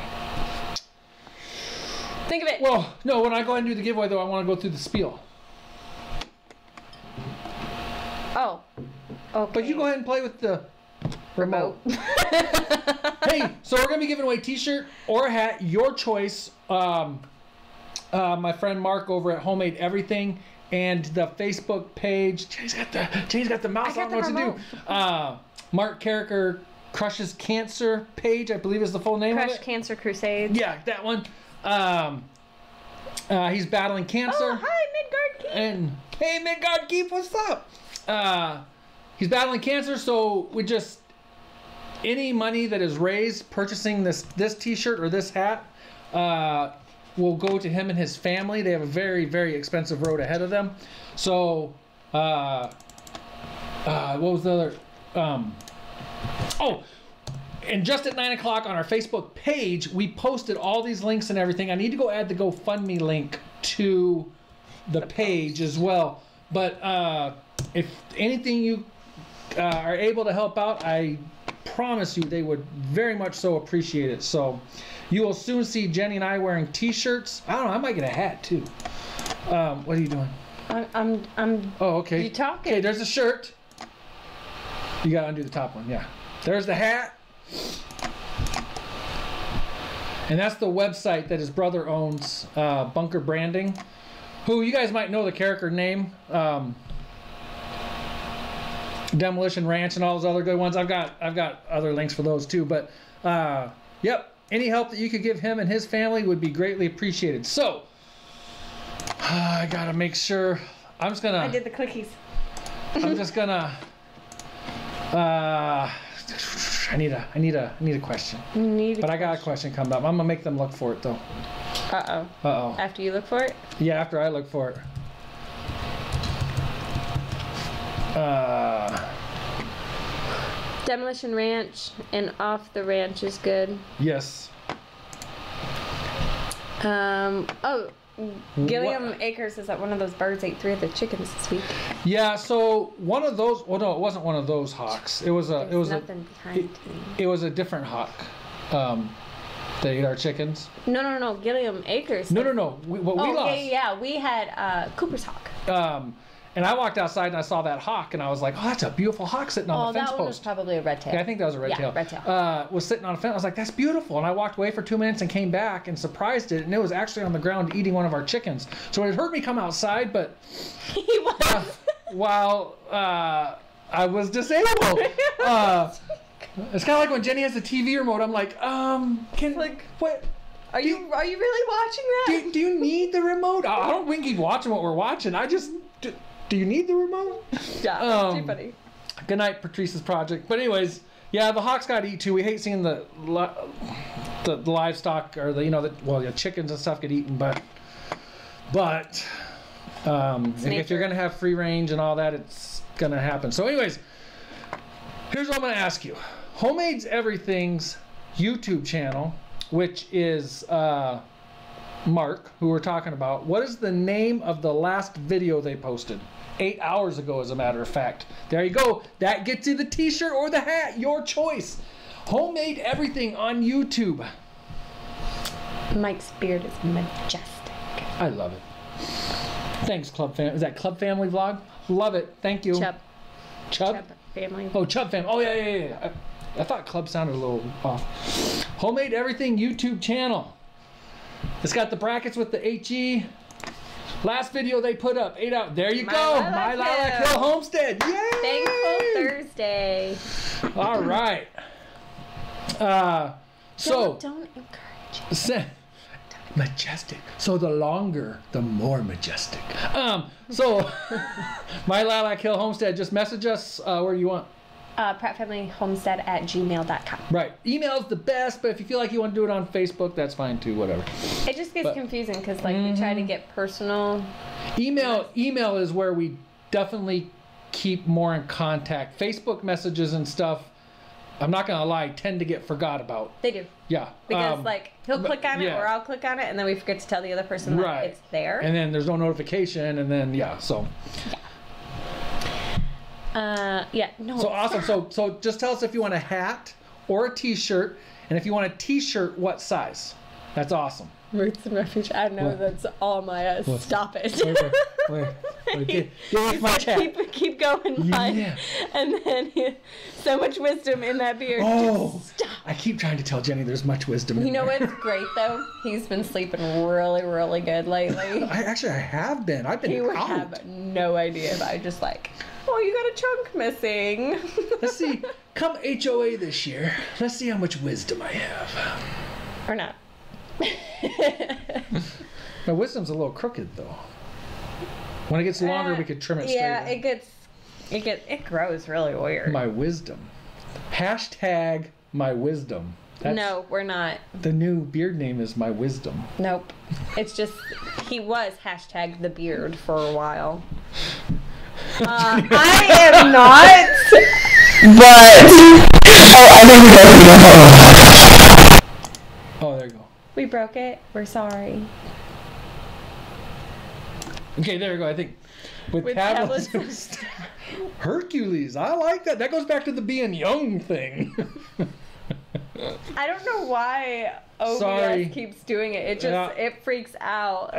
Think of it. Well, no, when I go ahead and do the giveaway, though, I want to go through the spiel. Oh, okay. But you go ahead and play with the remote. Hey, so we're going to be giving away a t-shirt or a hat, your choice. My friend Mark over at Homemade Everything and the Facebook page. Jay's got the mouse. I don't know what to do. Mark Carriker Crushes Cancer page, I believe is the full name of it. Crush Cancer Crusade. Yeah, that one. He's battling cancer. Oh, hi, Midgard Keep. And hey, Midgard Keep, what's up? He's battling cancer, so we just any money that is raised purchasing this t-shirt or this hat will go to him and his family. They have a very, very expensive road ahead of them. So what was the other Oh, and just at 9 o'clock on our Facebook page, we posted all these links and everything. I need to go add the GoFundMe link to the page as well. But if anything you are able to help out, I promise you they would very much so appreciate it. So you will soon see Jenny and I wearing t-shirts. I don't know, I might get a hat too. What are you doing? I'm Oh, okay. You talking? Okay, there's a shirt. You gotta undo the top one, yeah. There's the hat. And that's the website that his brother owns, Bunker Branding, who you guys might know the Carriker name. Demolition Ranch and all those other good ones. I've got other links for those too. But yep, any help that you could give him and his family would be greatly appreciated. So I gotta make sure. I'm just gonna. I did the cookies. I'm just gonna. I need a question. But I got a question coming up. I'm gonna make them look for it though. Uh-oh. After you look for it? Yeah, after I look for it. Demolition Ranch and Off the Ranch is good. Yes. Gilliam Acres is that one of those birds ate 3 of the chickens this week. Yeah, so one of those. Well, no, it wasn't one of those hawks. It was a. There's nothing behind me. It was a different hawk. They ate our chickens. No. Gilliam Acres. No. We lost. Yeah. We had Cooper's hawk. And I walked outside and I saw that hawk and I was like, oh, that's a beautiful hawk sitting on the fence that one was post. probably a red tail. Yeah, I think that was a red tail. Red tail. Was sitting on a fence. I was like, that's beautiful. And I walked away for 2 minutes and came back and surprised it. And it was actually on the ground eating one of our chickens. So it heard me come outside, but He was. while I was disabled. It's kind of like when Jenny has the TV remote. I'm like, what? Are you really watching that? Do you need the remote? I don't. We can keep watching what we're watching. Do you need the remote? Yeah, that's too funny. Good night, Patrice's project. But anyways, yeah, the hawks got to eat too. We hate seeing the livestock or the chickens and stuff get eaten. But if you're gonna have free range and all that, it's gonna happen. So anyways, here's what I'm gonna ask you. Homemade's Everything's YouTube channel, which is Mark, who we're talking about. What is the name of the last video they posted? 8 hours ago, as a matter of fact. There you go. That gets you the t-shirt or the hat. Your choice. Homemade Everything on YouTube. Mike's beard is majestic. I love it. Thanks, Club Family. Is that Club Family Vlog? Love it. Thank you. Chubb Family. Oh, Chubb Family. Oh, yeah. I thought Club sounded a little off. Homemade Everything YouTube channel. It's got the brackets with the HE. Last video they put up, 8 out. There you go. My Lilac Hill Homestead. Yay! Thankful Thursday. All right. Don't encourage it. Majestic. So the longer, the more majestic. So My Lilac Hill Homestead. Just message us where you want. PrattFamilyHomestead@gmail.com. Right. Email's the best, but if you feel like you want to do it on Facebook, that's fine too, whatever. It just gets confusing because we try to get personal. Email is where we definitely keep more in contact. Facebook messages and stuff, I'm not going to lie, tend to get forgot about. They do. Yeah. Because he'll click on it or I'll click on it and then we forget to tell the other person that it's there. And then there's no notification and then, so... So awesome. So just tell us if you want a hat or a t-shirt, and if you want a t-shirt, what size? That's awesome. Roots and Refuge. I know that's all my stop it. Get off my chat. Keep going, Mike. Yeah. And then so much wisdom in that beard. Oh, stop. I keep trying to tell Jenny there's much wisdom in there. You know what's great though? He's been sleeping really, really good lately. I have been. I've been out. You have no idea. I just oh, you got a chunk missing. Let's see. Come HOA this year. Let's see how much wisdom I have. Or not. My wisdom's a little crooked though. When it gets longer, we could trim it straighter. Yeah, it grows really weird. My wisdom. Hashtag my wisdom. No, we're not. The new beard name is My Wisdom. Nope. It's just, he was hashtag the beard for a while. I am not. But I think we both know. Oh, there you go. We broke it. We're sorry. Okay, there you go. I think with tablets. Hercules. I like that. That goes back to the being young thing. I don't know why OBS keeps doing it. It just it freaks out.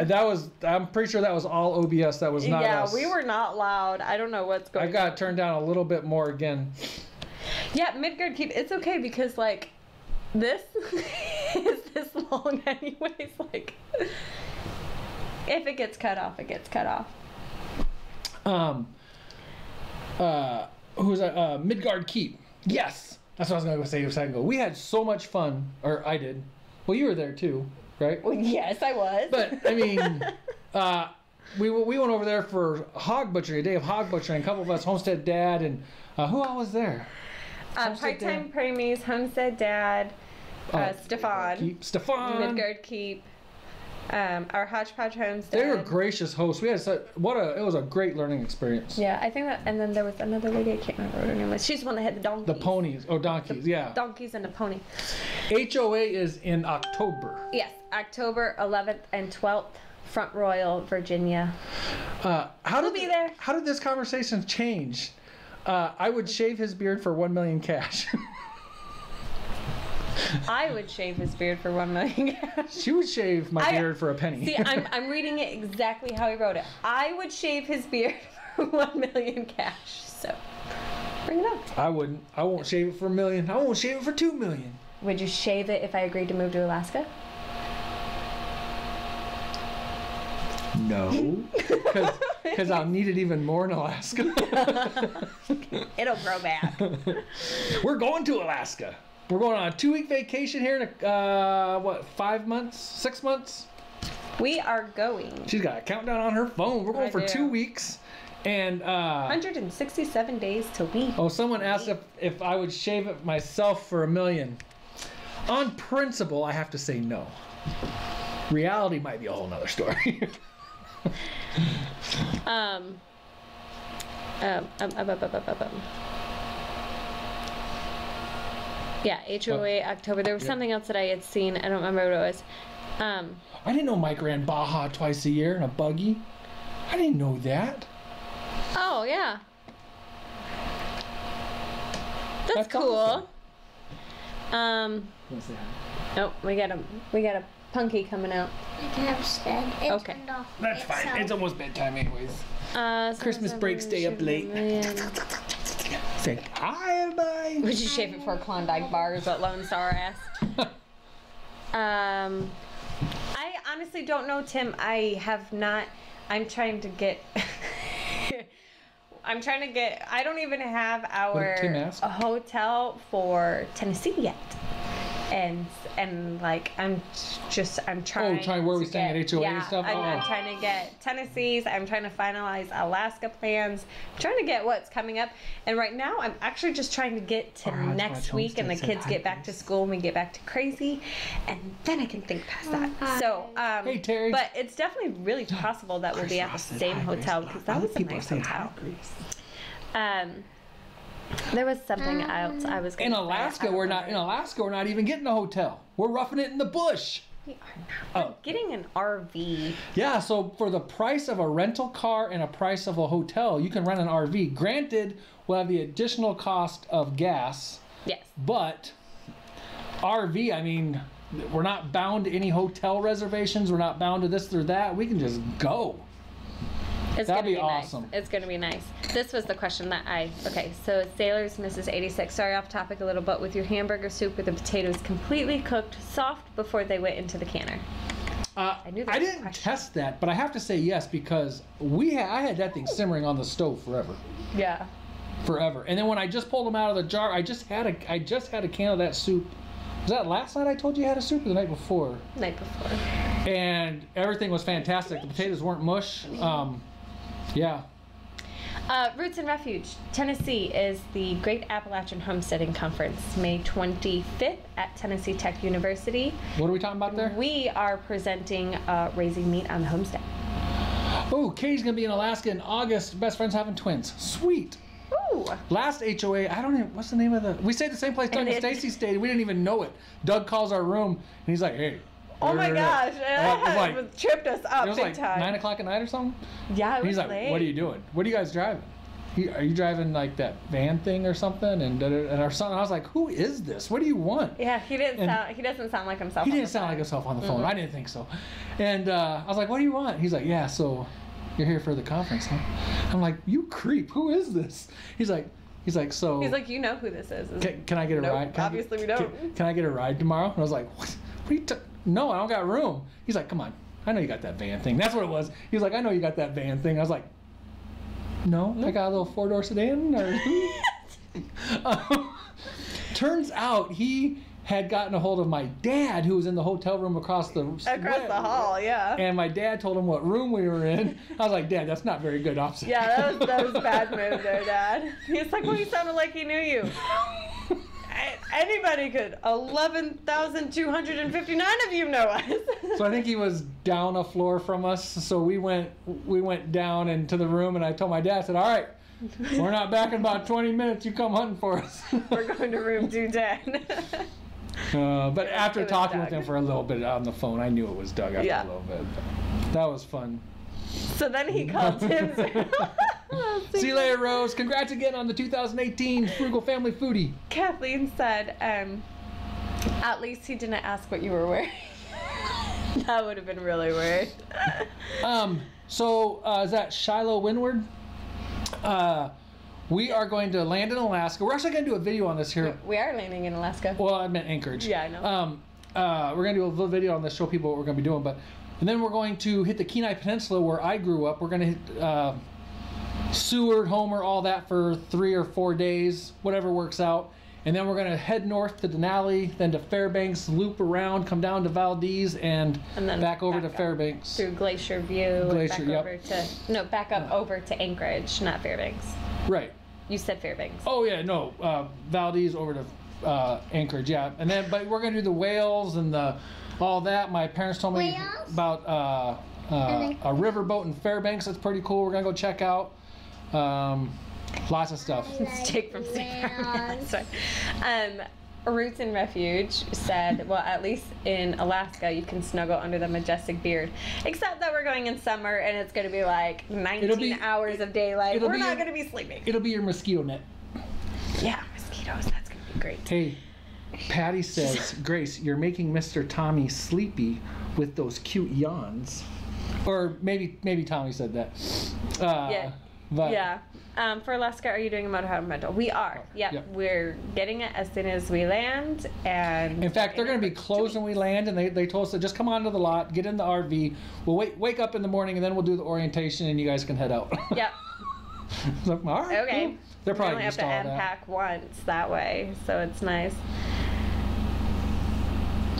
I'm pretty sure that was all OBS. That was not us. Yeah, we were not loud. I don't know what's going on. I got turned down a little bit more again. Yeah, Midgard keep. It's okay because like this is this long anyways. Like if it gets cut off, it gets cut off. Who's that? Midgard Keep. Yes, that's what I was gonna say a second ago. We had so much fun, or I did. Well, you were there too, right? Well, yes, I was. But I mean, we went over there for hog butchery, a day of hog butchery. And a couple of us, Homestead Dad, and who all was there? Part-time preemies, Homestead Dad, Stefan, Midgard Keep. Our Hodgepodge Homestead. They were gracious hosts. We had it was a great learning experience. Yeah, I think that, and then there was another lady, I can't remember what her name was. She's the one that had the donkeys. The ponies. Oh, donkeys, yeah. Donkeys and a pony. HOA is in October. Yes, October 11th and 12th, Front Royal, Virginia. We'll be there. How did this conversation change? I would shave his beard for $1 million cash. I would shave his beard for $1 million cash. She would shave my beard for a penny. See, I'm reading it exactly how he wrote it. I would shave his beard for $1 million cash. So, bring it up. I wouldn't. I won't shave it for $1 million. I won't shave it for $2 million. Would you shave it if I agreed to move to Alaska? No, because I'll need it even more in Alaska. It'll grow back. We're going to Alaska. We're going on a 2-week vacation here in 5 months, 6 months? We are going. She's got a countdown on her phone. We're going for 2 weeks. And 167 days to leave. Oh, someone asked if I would shave it myself for $1 million. On principle, I have to say no. Reality might be a whole nother story. Yeah, HOA October. There was something else that I had seen. I don't remember what it was. I didn't know Mike ran Baja twice a year in a buggy. I didn't know that. Oh yeah, that's cool. Awesome. Nope, we got a punky coming out. I can have Stead. Okay, that's fine. It's almost bedtime anyways. Christmas break, stay up late. Say hi, everybody. Would you shave it for a Klondike bar? Is what Lone Star asked. I honestly don't know, Tim. I have not. I'm trying to get. I don't even have our hotel for Tennessee yet. And like I'm trying. Oh, trying where we staying at HOA and stuff. I'm trying to get Tennessee's. I'm trying to finalize Alaska plans. I'm trying to get what's coming up. And right now, I'm actually just trying to get to next week, and the kids get back to school, and we get back to crazy, and then I can think past that. So, hey Terry. But it's definitely really possible that we'll be at the same hotel because that was a nice hotel. There was something else I was going to say. In Alaska, we're not even getting a hotel. We're roughing it in the bush. We are not. We're getting an RV. Yeah, so for the price of a rental car and a price of a hotel, you can rent an RV. Granted, we'll have the additional cost of gas. Yes. But RV, I mean, we're not bound to any hotel reservations. We're not bound to this or that. We can just go. That'd be awesome. Nice. It's going to be nice. This was the question that so Sailors Mrs. 86, sorry off topic a little, but with your hamburger soup with the potatoes completely cooked soft before they went into the canner. I didn't test that, but I have to say yes because I had that thing simmering on the stove forever. Yeah. Forever. And then when I just pulled them out of the jar, I just had a can of that soup. Was that last night I told you I had a soup or the night before? Night before. And everything was fantastic. The potatoes weren't mush. Yeah. Roots and Refuge, Tennessee is the Great Appalachian Homesteading Conference, May 25th at Tennessee Tech University. What are we talking about there? We are presenting Raising Meat on the Homestead. Oh, Katie's going to be in Alaska in August. Best friends having twins. Sweet. Oh. Last HOA, I don't even, what's the name of the, we stayed at the same place Doug and Stacy stayed. We didn't even know it. Doug calls our room and he's like, hey. Oh my gosh. It tripped us up it was big like time. 9 o'clock at night or something? Yeah, it was he's like, late. what are you doing? What are you guys driving? Are you driving like that van thing or something? And our son, I was like, who is this? What do you want? Yeah, he doesn't sound like himself. He didn't sound like himself on the phone. I didn't think so. And I was like, what do you want? He's like, yeah, so you're here for the conference, huh? I'm like, you creep. Who is this? He's like, so. He's like, you know who this is. Can I get a nope, ride? Obviously we don't. Can I get a ride tomorrow? And I was like, what are you no, I don't got room. He's like, come on. I know you got that van thing. That's what it was. He was like, I know you got that van thing. I was like, no, I got a little 4-door sedan. Turns out he had gotten a hold of my dad, who was in the hotel room across the hall. Yeah. And my dad told him what room we were in. I was like, Dad, that's not very good option. Yeah, that was a bad move there, Dad. He's like, well, he sounded like he knew you. Anybody could. 11,259 of you know us. So I think he was down a floor from us. So we went down into the room, and I told my dad, I said, all right, we're not back in about 20 minutes. You come hunting for us. We're going to room 210. But after talking with him for a little bit on the phone, I knew it was Doug after a little bit. That was fun. So then he called Tim. See you later, Rose. Congrats again on the 2018 Frugal Family Foodie. Kathleen said, at least he didn't ask what you were wearing. That would have been really weird. So is that Shiloh Windward? We are going to land in Alaska. We're actually going to do a video on this here. We are landing in Alaska. Well, I meant Anchorage. Yeah, I know. We're going to do a little video on this, show people what we're going to be doing. And then we're going to hit the Kenai Peninsula where I grew up. We're going to hit Seward, Homer, all that for 3 or 4 days, whatever works out. And then we're going to head north to Denali, then to Fairbanks, loop around, come down to Valdez, and then back over to Fairbanks. Through Glacier View. Back up over to Anchorage, not Fairbanks. Right. You said Fairbanks. Oh, yeah, no. Valdez over to Anchorage, yeah. And then, but we're going to do the whales and all that. My parents told me about a riverboat in Fairbanks. That's pretty cool. We're going to go check out. Lots of stuff. Steak from Roots and Refuge said, well, at least in Alaska, you can snuggle under the majestic beard. Except that we're going in summer, and it's going to be like 19 hours of daylight. We're not going to be sleeping. It'll be your mosquito net. Yeah, mosquitoes. That's going to be great. Hey, Patty says, Grace, you're making Mr. Tommy sleepy with those cute yawns. Or maybe Tommy said that. Yeah. But yeah. For Alaska, are you doing a motorhome rental? We are. Yep. We're getting it as soon as we land. And in fact, they're going to be closed when we land, and they told us to just come onto the lot, get in the RV. We'll wake up in the morning, and then we'll do the orientation, and you guys can head out. Yep. So, all right, okay. Cool. They're probably only have to unpack once that way, so it's nice.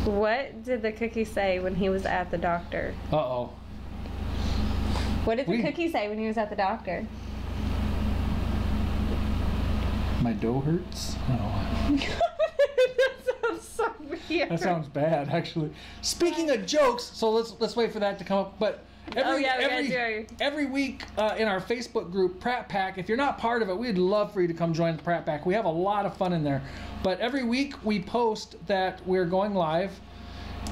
What did the cookie say when he was at the doctor? Uh-oh. What did the cookie say when he was at the doctor? My dough hurts? Oh. That sounds so weird. That sounds bad, actually. Speaking of jokes, so let's wait for that to come up. But every week in our Facebook group, Pratt Pack, if you're not part of it, we'd love for you to come join the Pratt Pack. We have a lot of fun in there. But every week we post that we're going live,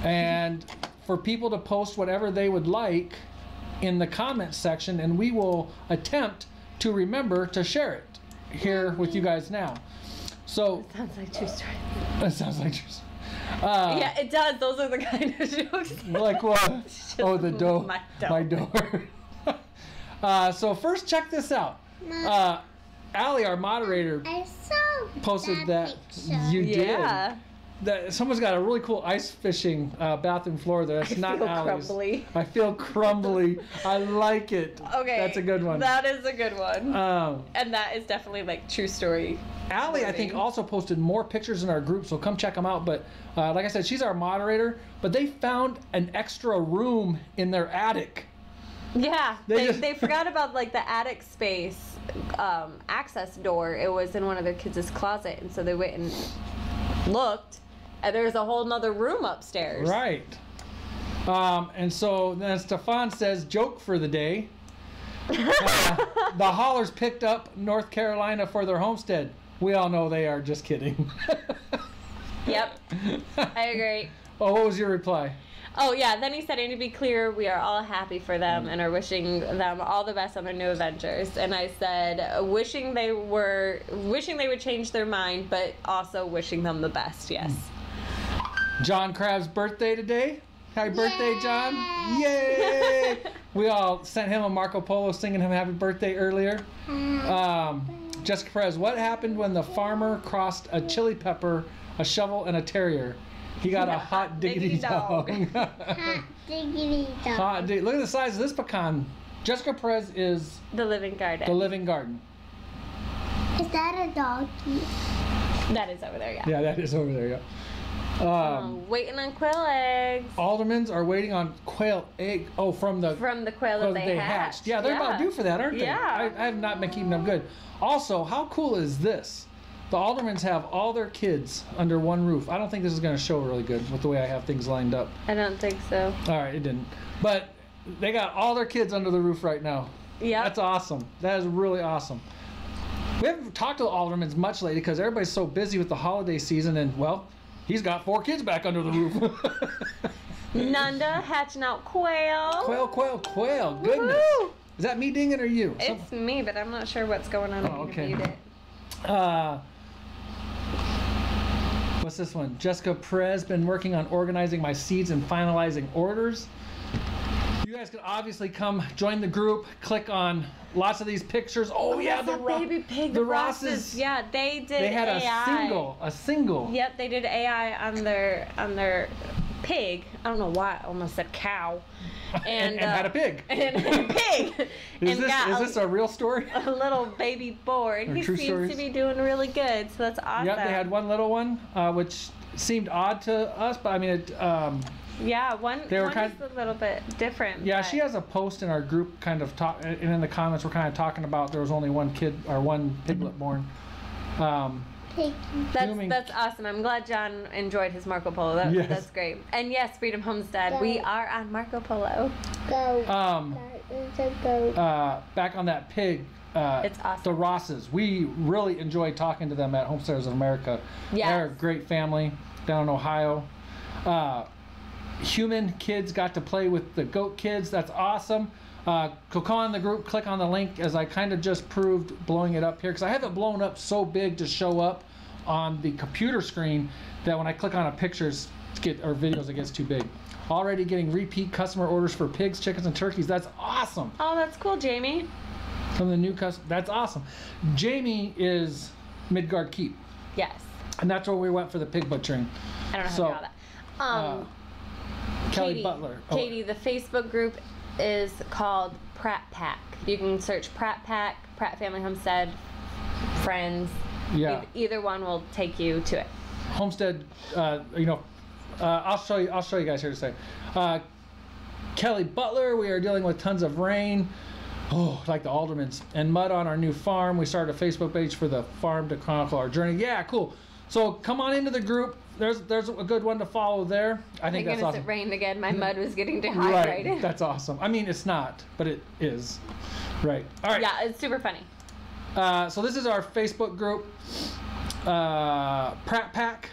and for people to post whatever they would like in the comments section, and we will attempt to remember to share it here with you guys now. So it sounds like true story. That sounds like true story. Yeah, it does. Those are the kind of jokes. Like what? Oh, the dough. My dough. So first, check this out. Allie, our moderator, posted that you did. That someone's got a really cool ice fishing bathroom floor there. That's not Allie's. Crumbly. I feel crumbly. I like it. Okay. That's a good one. That is a good one. And that is definitely like true story. Allie, I think, also posted more pictures in our group, so come check them out. But like I said, she's our moderator. But they found an extra room in their attic. Yeah, they forgot about like the attic space access door. It was in one of their kids' closet, and so they went and looked. And there's a whole nother room upstairs. Right. And so then Stefan says, joke for the day. The Hollers picked up North Carolina for their homestead. We all know they are just kidding. Yep, I agree. Oh, what was your reply? Oh yeah, then he said, and to be clear, we are all happy for them and are wishing them all the best on their new adventures. And I said, wishing they would change their mind, but also wishing them the best. Yes. John Crab's birthday today. Happy birthday, John! Yay! We all sent him a Marco Polo singing him happy birthday earlier. Jessica Perez, what happened when the farmer crossed a chili pepper, a shovel, and a terrier? He got a hot diggity dog. Hot diggity dog. Look at the size of this pecan. Jessica Perez is The living garden. the living garden. Is that a doggy? That is over there, yeah. Yeah, that is over there, yeah. Waiting on quail eggs. Aldermans are waiting on quail egg. Oh, from the quail that they hatched. Yeah, they're about due for that, aren't they? Yeah. I have not been keeping them good. Also, how cool is this? The Aldermans have all their kids under one roof. I don't think this is going to show really good with the way I have things lined up. I don't think so. All right, it didn't. But they got all their kids under the roof right now. Yeah. That's awesome. That is really awesome. We haven't talked to the Aldermans much lately because everybody's so busy with the holiday season, and well, he's got 4 kids back under the roof. Nunda hatching out quail. Quail. Goodness. Woo-hoo. Is that me dinging or you? It's me, but I'm not sure what's going on. Oh, I need to okay. mute it. What's this one? Jessica Perez, been working on organizing my seeds and finalizing orders. You guys can obviously come join the group. Click on lots of these pictures. Oh yeah, the baby pig. the Rosses. Yeah, they did. They had AI. a single. Yep, they did AI on their pig. I don't know why I almost said cow. And had a pig. And had a pig. Is this a real story? A little baby boar. And he true seems stories? to be doing really good, so that's awesome. Yep, they had one little one, which seemed odd to us, but I mean, it. Yeah, one They were one kind is a little bit different. Yeah, but she has a post in our group, kind of talk, and in the comments we're kind of talking about there was only one kid or one piglet born. That's awesome. I'm glad John enjoyed his Marco Polo. Yes. That's great. And yes, Freedom Homestead, we are on Marco Polo. Go. Back on that pig. It's awesome. The Rosses. We really enjoyed talking to them at Homesteaders of America. Yes. They're a great family down in Ohio. Human kids got to play with the goat kids. That's awesome. Click on the group, click on the link, as I kind of just proved blowing it up here, because I have it blown up so big to show up on the computer screen that when I click on a pictures or videos, it gets too big. Already getting repeat customer orders for pigs, chickens, and turkeys. That's awesome. Oh, that's cool, Jamie. From the new customer. That's awesome. Jamie is Midgard Keep, Yes. and that's where we went for the pig butchering. I don't know how So, to draw that. Kelly Katie, Butler. Oh, Katie, the Facebook group is called Pratt Pack. You can search Pratt Pack, Pratt Family Homestead, Friends. yeah. Either one will take you to it. Homestead, I'll show you guys here to say. Kelly Butler, we are dealing with tons of rain. Oh, like the Aldermans. And mud on our new farm. We started a Facebook page for the farm to chronicle our journey. Yeah, cool. So come on into the group. There's a good one to follow there. I think that's awesome. It rained again. My mud was getting dehydrated. Right, that's awesome. I mean, it's not, but it is. Right. All right. Yeah, it's super funny. So this is our Facebook group, Pratt Pack.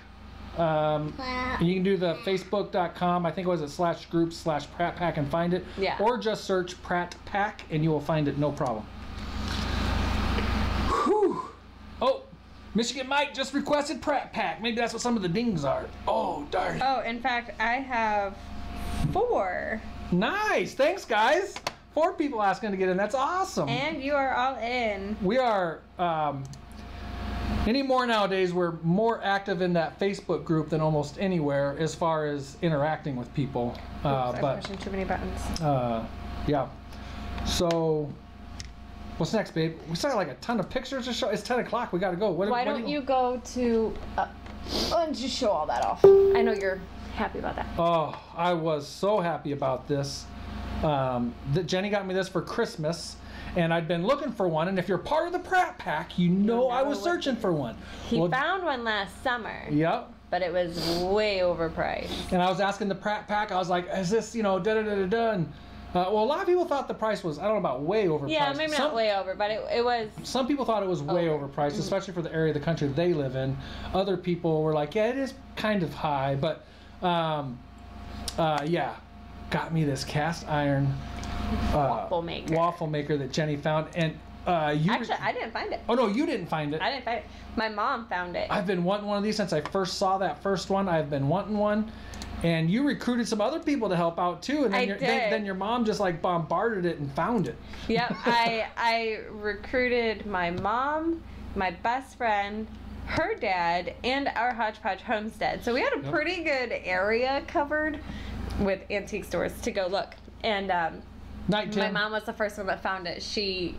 And you can do the facebook.com, I think it was /group/Pratt Pack and find it. Yeah. Or just search Pratt Pack and you will find it, no problem. Whew. Oh, Michigan Mike just requested Pratt Pack. Maybe that's what some of the dings are. Oh, darn it. Oh, in fact, I have 4. Nice. Thanks, guys. 4 people asking to get in. That's awesome. And you are all in. We are, anymore nowadays, we're more active in that Facebook group than almost anywhere as far as interacting with people. I'm pushing too many buttons. Yeah. So, what's next, babe? We still got like a ton of pictures to show. It's 10 o'clock. We got to go. Why don't you go to and just show all that off? I know you're happy about that. Oh, I was so happy about this. Jenny got me this for Christmas, and I'd been looking for one. And if you're part of the Pratt Pack, you know I was searching for one. He found one last summer. Yep. But it was way overpriced. And I was asking the Pratt Pack, I was like, is this, da-da-da-da-da? And Well, a lot of people thought the price was, I don't know about way overpriced. Yeah, maybe not way over, but it was. Some people thought it was way overpriced, especially for the area of the country they live in. Other people were like, yeah, it is kind of high, but yeah, got me this cast iron waffle maker that Jenny found, and actually I didn't find it. Oh no, you didn't find it. I didn't find it. My mom found it. I've been wanting one of these since I first saw that first one. I've been wanting one. And you recruited some other people to help out too, and then, then your mom just like bombarded it and found it. Yep, I recruited my mom, my best friend, her dad, and our Hodgepodge Homestead. So we had a pretty good area covered with antique stores to go look. And my mom was the first one that found it. She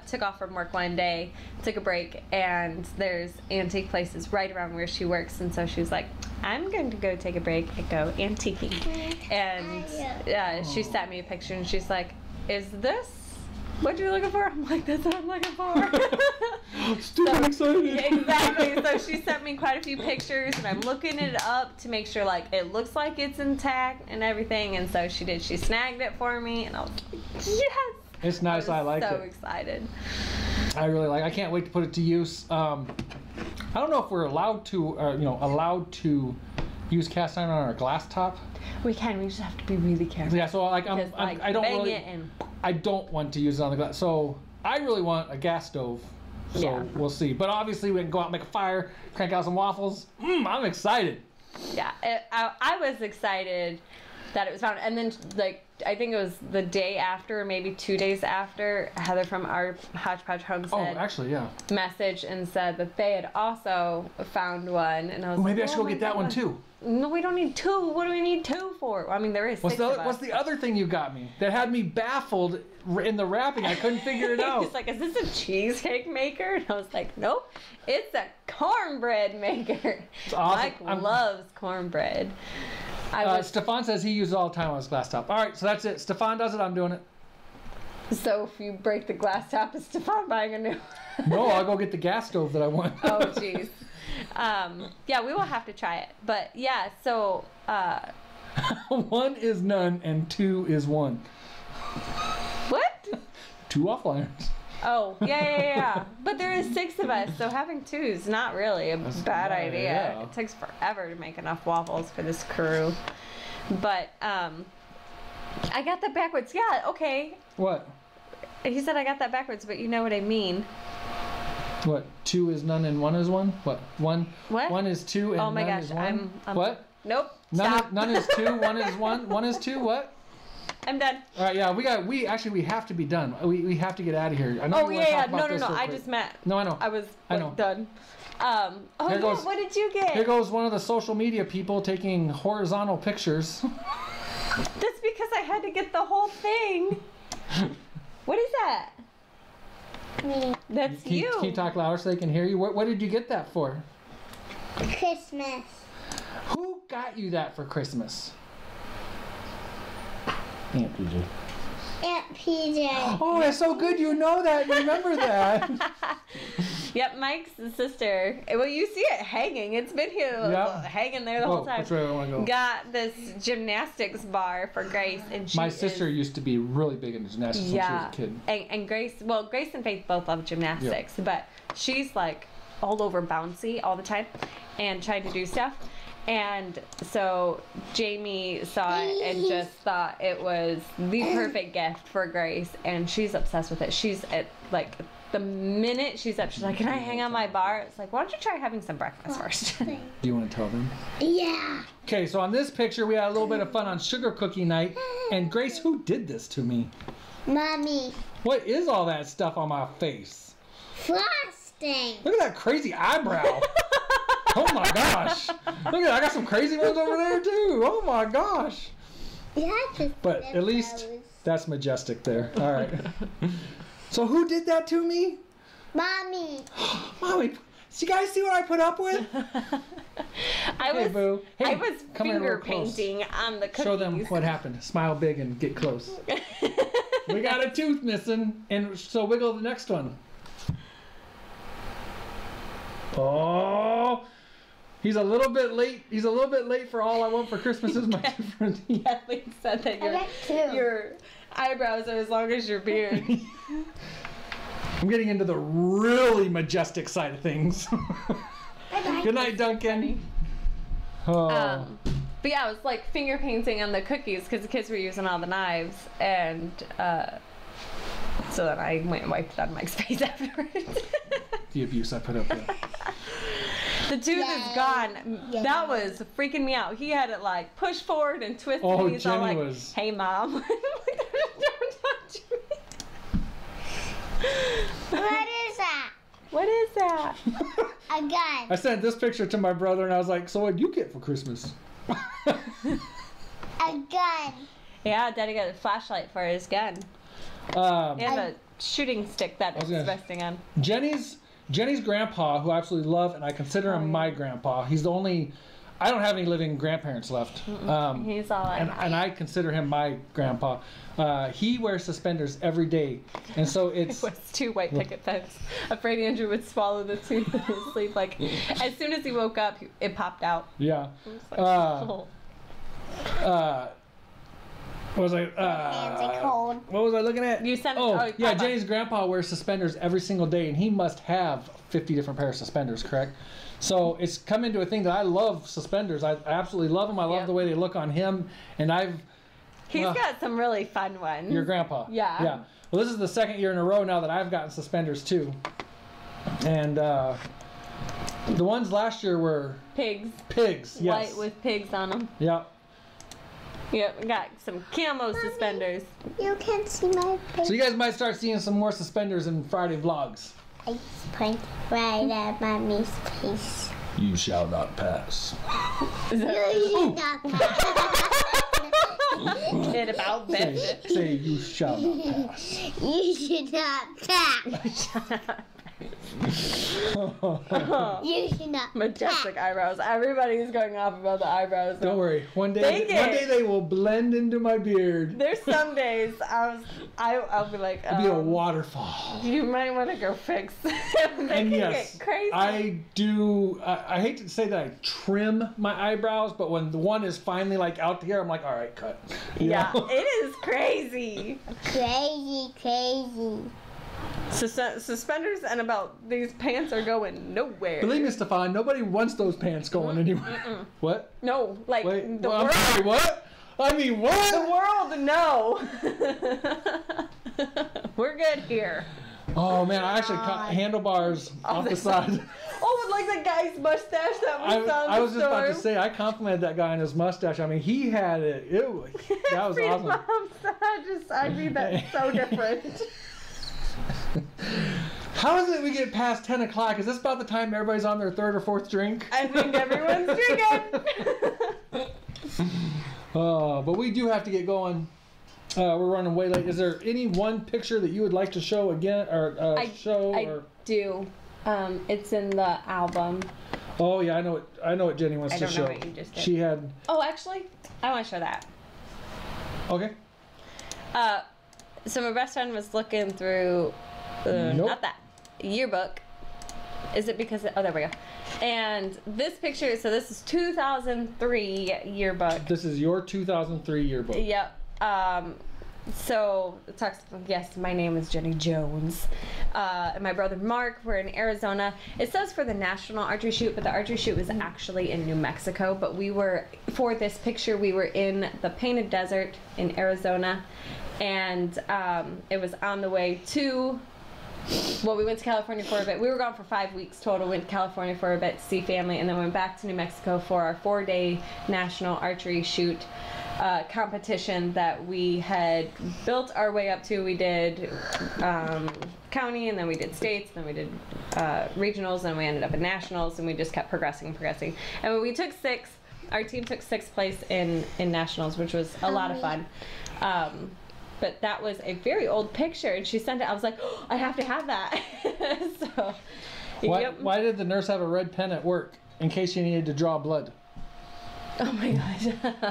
took off from work one day, took a break, and there's antique places right around where she works, and so she was like, I'm going to go take a break and go antiquing. And she sent me a picture, and she's like, is this what you're looking for? I'm like, that's what I'm looking for. Stupid excited. Exactly. So she sent me quite a few pictures, and I'm looking it up to make sure like it looks like it's intact and everything. And so she did. She snagged it for me, and I was like, yes. It's nice. I like it. So excited. I really like. I can't wait to put it to use. I don't know if we're allowed to, allowed to use cast iron on our glass top. We can. We just have to be really careful. Yeah. So like, I don't really. And... I don't want to use it on the glass. So I really want a gas stove. So we'll see. But obviously we can go out and make a fire, crank out some waffles. I'm excited. Yeah, I was excited that it was found. And then like, I think it was the day after, or maybe 2 days after, Heather from our Hodgepodge Homestead messaged and said that they had also found one. And I was maybe I should go get that one too. No, we don't need two. What do we need two for? Well, I mean, there is six of us. What's the other thing you got me that had me baffled in the wrapping? I couldn't figure it out. He's like, is this a cheesecake maker? And I was like, nope, it's a cornbread maker. It's awesome. Mike loves cornbread. Stefan says he uses it all the time on his glass top. All right, so that's it. Stefan does it. I'm doing it. So if you break the glass top, is Stefan buying a new one? No, I'll go get the gas stove that I want. Oh, jeez. Yeah, we will have to try it. But yeah, so 1 is none and 2 is 1. What? 2 waffle irons. Oh, yeah. But there is 6 of us, so having 2 is not really a bad idea. Yeah. It takes forever to make enough waffles for this crew. But I got that backwards. Yeah, okay. What? He said I got that backwards, but you know what I mean. What? 2 is none and 1 is 1? What? 1? What? 1 is 2 and none is 1? I'm what? Nope. None is 2. 1 is 1. 1 is 2. What? I'm done. All right. Yeah. We have to be done. We have to get out of here. I know. No. I just meant. No, I know. I was done. What did you get? Here goes one of the social media people taking horizontal pictures. That's because I had to get the whole thing. What is that? Me. That's you. Can you talk louder so they can hear you? What did you get that for? Christmas. Who got you that for Christmas? Aunt PJ. Aunt PJ. Oh, that's so good you know that and remember that. Yep, Mike's sister. Well, you see it hanging. It's been here hanging there the whole time. Which way I want to go? Got this gymnastics bar for Grace, and my sister used to be really big into gymnastics when she was a kid. And Grace and Faith both love gymnastics, but she's like all over bouncy all the time and trying to do stuff. And so Jamie saw it and just thought it was the perfect gift for Grace, and she's obsessed with it. She's at like the minute she's up, she's like, "Can I hang on my bar?" It's like, "Why don't you try having some breakfast first?" Do you want to tell them? Yeah. Okay, so on this picture, we had a little bit of fun on sugar cookie night. And Grace, who did this to me? Mommy. What is all that stuff on my face? Frosting. Look at that crazy eyebrow. Oh my gosh. Look at that. I got some crazy ones over there too. Oh my gosh. But at least that's majestic there. All right. So who did that to me? Mommy. Mommy. So you guys see what I put up with? I was come finger painting on the cookies. Show them what happened. Smile big and get close. We got a tooth missing, and so wiggle the next one. Oh, he's a little bit late. He's a little bit late for All I Want for Christmas Is My Different. Kathleen said that your eyebrows are as long as your beard. I'm getting into the really majestic side of things. Good night, Duncan. Oh. But yeah, I was like finger painting on the cookies because the kids were using all the knives, and so then I went and wiped it on Mike's face afterwards. The abuse I put up with. The tooth is gone. Yeah. That was freaking me out. He had it like pushed forward and twisted. Oh, and he's all Jenny like, was- "Hey, mom." I'm like, "Don't touch me." What is that? What is that? A gun. I sent this picture to my brother and I was like, so what'd you get for Christmas? A gun. Yeah, Daddy got a flashlight for his gun. And a shooting stick that was it's gonna- resting on. Jenny's grandpa, who I absolutely love, and I consider him my grandpa. He's the only... I don't have any living grandparents left. He's all like, and I consider him my grandpa. He wears suspenders every day. And so it's... was 2 white picket fence. Afraid Andrew would swallow the tooth in his sleep. Like, as soon as he woke up, it popped out. Yeah. It was like, what was I? Hands are cold. What was I looking at? You sent- Oh, oh, yeah. Papa. Jenny's grandpa wears suspenders every single day, and he must have 50 different pairs of suspenders, correct? So it's come into a thing that I love suspenders. I absolutely love them. I love Yep. the way they look on him, and He's got some really fun ones. your grandpa. Yeah. Yeah. Well, this is the second year in a row now that I've gotten suspenders too, and the ones last year were Pigs. pigs. Yes. White with pigs on them. Yeah. Yep, we got some camo suspenders. You can see my face. So you guys might start seeing some more suspenders in Friday vlogs. I point right at mommy's face. You shall not pass. You should not pass. Kid about that. Say you shall not pass. You should not pass. You should not Majestic eyebrows. Everybody's going off about the eyebrows. Don't worry. One day Thank you. they will blend into my beard. There's some days I'll be like, It'll be a waterfall. you might want to go fix. And yes, it crazy. I do. I hate to say that I trim my eyebrows, but when the one is finally like out here, I'm like, all right, cut. You Yeah, know? it is crazy. crazy. Suspenders and about these pants are going nowhere. Believe me, Stefan, nobody wants those pants going anywhere. What? No, like Wait, the well, world. I'm sorry, what? I mean, what? The world, no. We're good here. Oh man, I actually cut handlebars off the side. Oh, with like the guy's mustache that we saw in I the was just about to storm. say, I complimented that guy on his mustache. I mean, he had it. That was Freedom awesome. I mean, that's so different. How is it we get past 10 o'clock? Is this about the time everybody's on their third or fourth drink? I think everyone's drinking. But we do have to get going. We're running way late. Is there any one picture that you would like to show again, or I do. It's in the album. Oh yeah, I know what Jenny wants to don't know show. what you just did. She had. Oh, actually, I want to show that. Okay. So my best friend was looking through, Nope. not that, yearbook. Is it because, oh, there we go. And this picture, so this is 2003 yearbook. This is your 2003 yearbook. Yep. So it talks, yes, my name is Jenny Jones. And my brother Mark, we're in Arizona. It says for the national archery shoot, but the archery shoot was actually in New Mexico. But we were, for this picture, we were in the Painted Desert in Arizona. And it was on the way to, well, we went to California for a bit. We were gone for 5 weeks total. Went to California for a bit to see family, and then went back to New Mexico for our 4-day national archery shoot competition that we had built our way up to. We did county, and then we did states, then we did regionals, and we ended up in nationals, and we just kept progressing. And when we took 6th, our team took 6th place in nationals, which was a lot of fun. But that was a very old picture, and she sent it. I was like, oh, I have to have that. So, Why did the nurse have a red pen at work in case you needed to draw blood? Oh my gosh.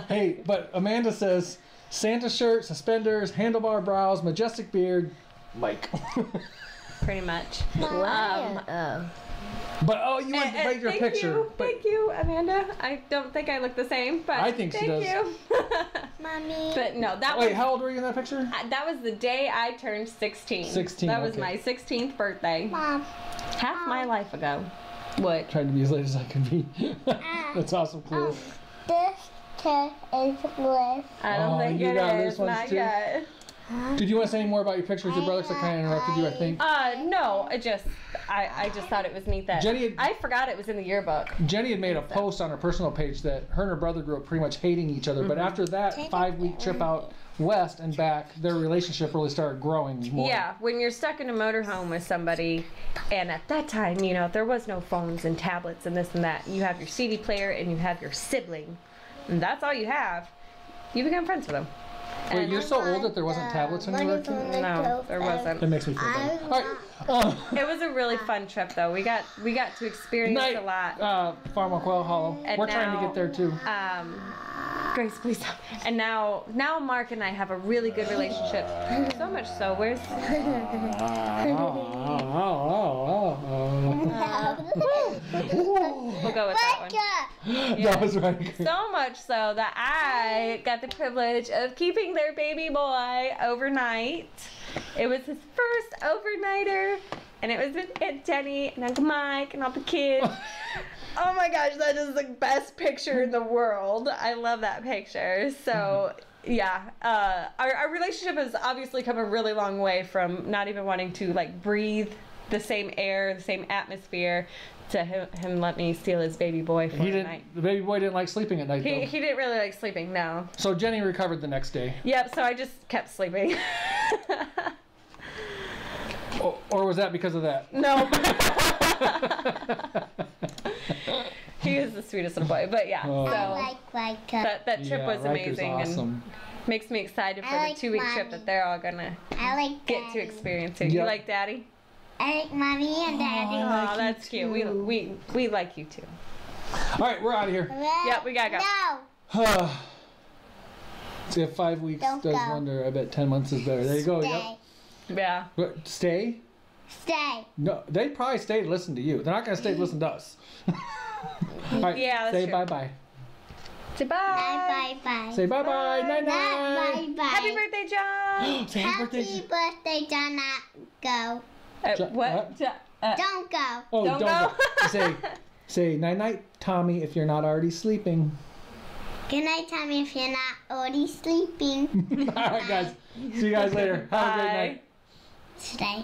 Hey, but Amanda says Santa shirt, suspenders, handlebar brows, majestic beard, Mike. Pretty much. But oh, you want to make your picture. Thank you, Amanda. I don't think I look the same, but I think she does. Thank you. Mommy. But no, Wait, how old were you in that picture? that was the day I turned 16. 16. That was okay. my 16th birthday. Mom. Half my life ago. What? Trying to be as late as I can be. That's awesome, Chloe. This chair is blue. I don't think you it got is. this one Not too? yet. Did you want to say any more about your picture with your brothers? I kind of interrupted you, I think. No, I just thought it was neat that I forgot it was in the yearbook. Jenny had made a post on her personal page that her and her brother grew up pretty much hating each other, but after that 5-week trip out west and back, their relationship really started growing more. Yeah, when you're stuck in a motorhome with somebody, and at that time, you know, there was no phones and tablets and this and that. You have your CD player and you have your sibling, and that's all you have. You become friends with them. Wait, you're so old that there wasn't tablets when you were a kid? No, there wasn't. That makes me feel bad. All right. It was a really fun trip, though. We got to experience a lot. Farm on Quail Hollow. And we're trying to get there too. Grace, please stop. And now Mark and I have a really good relationship. So much so, where's... We'll go with that one. That was right. So much so that I got the privilege of keeping their baby boy overnight. It was his first overnighter, and it was with Aunt Jenny and Uncle Mike and all the kids. Oh my gosh, that is the best picture in the world. I love that picture. So, yeah, our relationship has obviously come a really long way from not even wanting to like breathe the same air, the same atmosphere, to him let me steal his baby boy for the night. The baby boy didn't like sleeping at night, though. He didn't really like sleeping, no. So Jenny recovered the next day. Yep, so I just kept sleeping. Or was that because of that? No. He is the sweetest little boy, but yeah. So that trip was amazing, awesome. And makes me excited for the 2-week trip that they're all gonna get to experience it. Yep. You like Daddy? I like Mommy and Daddy. Oh, that's cute. We like you too. All right, we're out of here. Yep, we gotta go. No. See, if 5 weeks Don't does go. wonder, I bet 10 months is better. There you go. Stay. Yep. Yeah. But stay? Stay. No, they probably stay to listen to you. They're not going to stay to listen to us. All right, Yeah, that's say true. bye-bye. Say bye. Bye bye. Say bye-bye. Night-night. Bye bye. Happy birthday, John. Say happy birthday. Happy birthday, John. Not go. Jo- What? Don't go. Oh, Don't go. Say night-night, Tommy, if you're not already sleeping. Good night, Tommy, if you're not already sleeping. All right, guys. See you guys later. Have a great Bye. night. Stay.